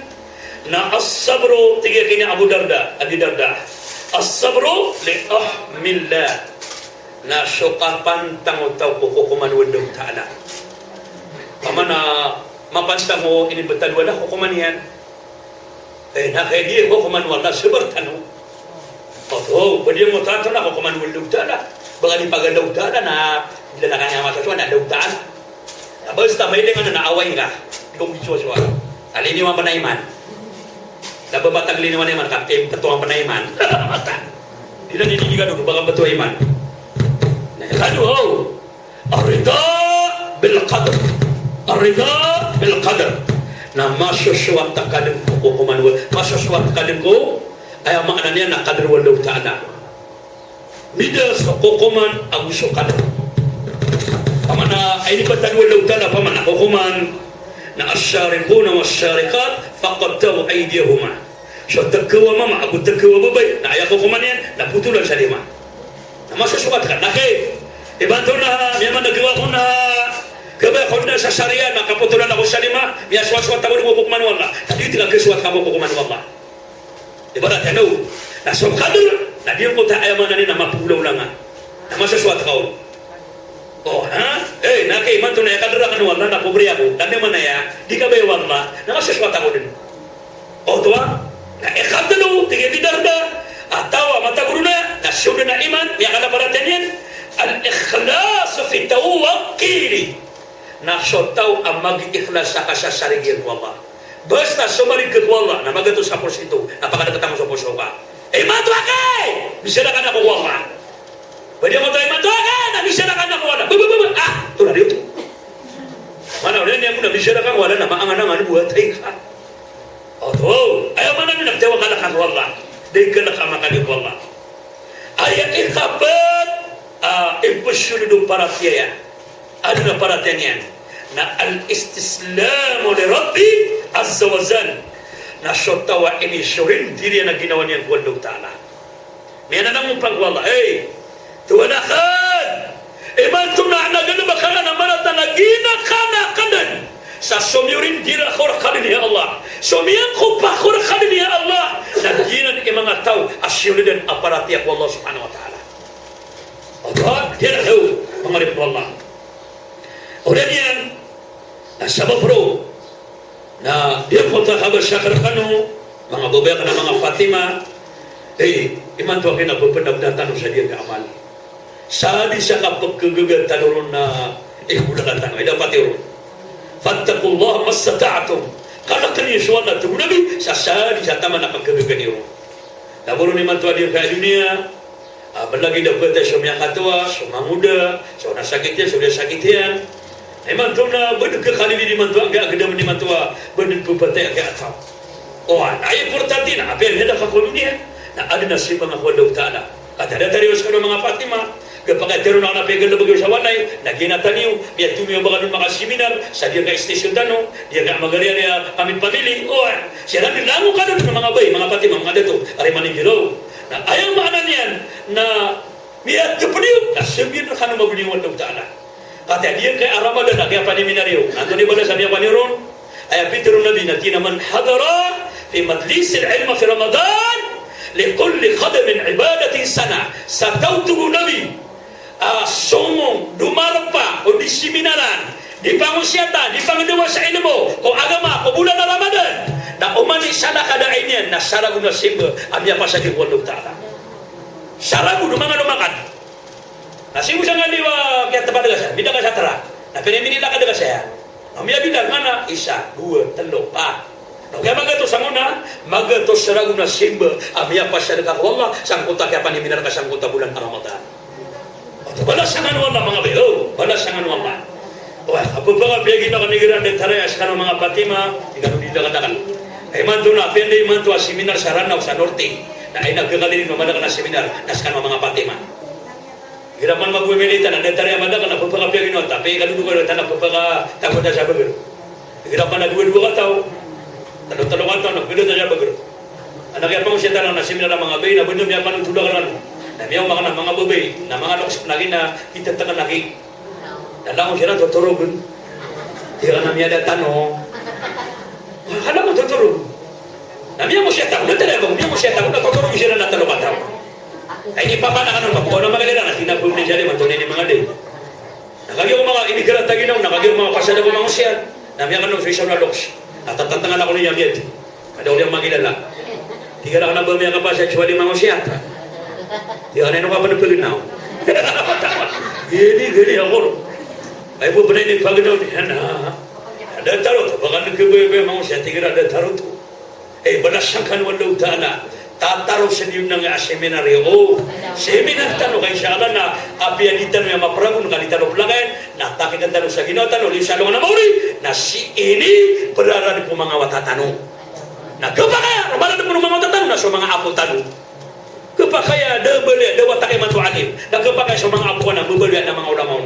na as-sabro tiga kini Abu Darda, Abi Darda. As-sabru li'ahmillah na sukapan tango tao kukuman wendong ta'ala pamana mapantang mo inibetan wala kukuman yan nakaya kukuman wala sebertano o pwede mo tato na kukuman wendong ta'ala baka di pagadaw ta'ala na bila nakanya masaswa na daw ta'ala basta may lingan na naaway ka kung biswa-swa aliniwan pa na iman nababatang liniwan iman ka patuang panaiman mata di na ninigigan doon baka batu iman aduh arida bil qadr na masusuwat kadang ko kuman masusuwat kadang ko ay makna niya na qadr wallahu ta'ala mida sa kukuman ang uso kadang pamana ay ni patan wallahu ta'ala pamana kukuman na asyariquna wasyariqat faqattahu aydiyahuma so takawa mama aku takawa babay na ayako kumanyan na putulan sa lima na masusukat ka nakay ibanto na miyaman nagawa ko na kabay ko na sa syariah na kaputulan ako sa lima miya suwat-suwat ako ko kuman wala hindi tiga kesuat kamu ko kuman wala ibarat ano na so kadur na diyan ko ta ayaman na mapulaw lang na masusukat ka oh ha nakay man to na kadra kan wala na pobre ako dan man ya di ka bay wala na masusukat ako din oh tuwa na ikatalo tige bidarda atawa mata guruna na syuda na iman ya kana paratanyan al ikhlas fi tawakkili na syotau amag ikhlas sa kasasarigin ko Allah basta sumalig ka ko Allah na magato sa porsyento napaka nakatamo sa puso ka mato akay bisa na kana ko wala pwede mo tayo mato akay na bisa na kana ko wala tulad dito mana ulit niya mo na bisa na ka wala na maangan-angan buhat ay ka ayaw man namin nagtawa ka lang ako Allah dahil ka nakamakalig ko Allah ayaw ikapat imposyulido para tiya ano na para tiyan na al-istislamu li Rabbi Azza wa Jal na syotawa ini syurin diri na ginawa niyan kuwandog ta'ala may nanang mong wala tuwanakan imanto na nagana bakala na marata nagina kana kanan sa sumyurin dira khur khalin ya Allah sumyan ko pa khur khalin ya Allah naginan ng mga tao asyulidan aparati ako Allah subhanahu wa ta'ala Allah dia tahu mengarip Allah udah yan na sabab bro na dia kota habar syakar kanu mga babae ka na mga Fatima iman to akin na pagpandagdatan sa diya ka amal sadi siya kapag kagagatan ron na udagatan ay dapat yun fattakullah mastata'atum kalau kaniyasuan na tuh nabi sasadi sa tama na pagkagagatan yun naburo ni man to diya ka dunia balagi dapat tayo sumya katua sumang muda so nasakityan so nasakityan iman to na bedug ka kali di man to agak gedam di man to bedug pupatay agak ataw ay importante na apa yang hendak ako dunia na ada nasib mga huwag ta'ala kata ada tarios ka ng mga Fatima kapag tero na napegal na bagay sa walay naginataniw biya tumiyo baka ng mga seminar sa diya ka station tanong diya ka magalia niya kami pamili siya lang nilango ka ng mga bay mga Fatima mga dato arimaning giro na ayaw maanan yan na biya tupuniw na semir na ka ng mabuniwan ng ta'ala kata dia kay Ramadan na kaya paniminaryo nanto di ba na sabi paniron ay pitero nabi na tinaman hadara fi majlis al-ilm fi Ramadan likulli qadamin ibadatin sana sa tautugo nabi sumong dumarpa o di seminaran di pangusyatan di pangaduwa sa ilmu kung agama kung bulan na Ramadan na umani sana kadain yan na sarago na simba amya pa sa kiwalog ta'ala sarago mga lumakan nasimu sa nga diwa kaya tapat daga siya bida ka sa tara na pinaminila ka daga siya amya bida nga na 1, 2, 3, 4 kaya magato sa muna magato sarago na simba amya pa siya daga Allah sangkuta kaya paniminar ka sangkuta bulan Ramadan balasangan wala mga bayo balasangan wala apa ba biyagi na kanigiran de tarayas kanu mga Fatima igano di dagan ay man do na pende man to seminar sa Ranao sa norte na ay nagkagalin no madagan na seminar naskan mga Fatima giraman magwemilita na de taraya madagan na pagka biyagi no tapi kanu dugo tanah pagka takot sa bagero giraman na dugo tao talo-talo ka no bido sa bagero anak ya pang siya tanang na seminar mga bay na bundom ya panu tudagan na miyaw mga babay na mga loks lagi na kita tangan lagi dalang ko siya na tuturugun di ka na miya datano hala mo tuturugun na miya mo siya tao na talaga miya mo siya tao na tuturugun siya na natalo ka tao ay di pa na kanon pabukaw na magalera na tinapog ni Jali matunay ni mga day nakagyo ko mga imigrat na ginaw nakagyo mga pasada ko mga siya na miya kanong fisyon na loks natatantangan ako niya miyad kadaw niyang magilala di ka na ba miya ka pa siya chwali mga siya di ka na ino ka pa na pilinaw gini ako ay po ba na yung pagdaw niya na ada tarot baka nagkabay mga siya tingin ada tarot balasakan walaw ta'ala tataro sa niyo ng seminaryo seminar tanong kay siya na apianitan mo yung mapragun kalitano plangin natakin ang tanong sa ginatan ulit sa lungan na mauli na si ini beraran ko mga watatanong na kapakaya rumalan po ng mga watatanong na sa mga apo tanong kapakaya dawa takay matualim na kapakaya sa mga apo ka na bubalian ng mga ulamon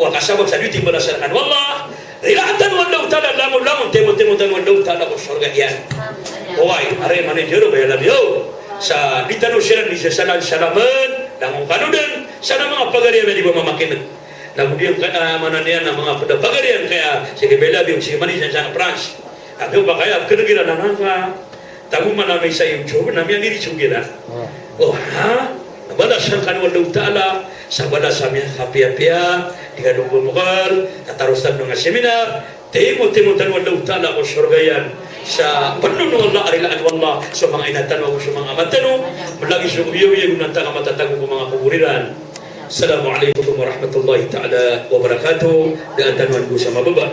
kasabag sa duty balasakan wallah Rilatan wallahu ta'ala lamun temo-temo wallahu ta'ala ko surga yan. Huway, are manager ba yalam yo? Sa ditano siya ni sasalan salaman, langong kanudan, sana mga pagarian na di ba mamakinan. Namudiyan ka mananian ng mga pagarian kaya sige bela yung si Manis sa France. Ako ba kaya kinagira na nga? Tamu man may sa YouTube na miyan diri sugira. Oh ha? Balas ng kanwallahu ta'ala sa balas sa mga kapia-pia di kanong bumukal natarusan ng seminar temo-temo tanwallahu ta'ala ko surgayan sa panunong Allah arilaan wallah sa mga inatanong sa mga amatanong malagi sa uyaw-uyaw ng tanga matatagong ko mga kuburiran. Assalamualaikum warahmatullahi ta'ala wabarakatuh. Dan tanwan ko sa mababa.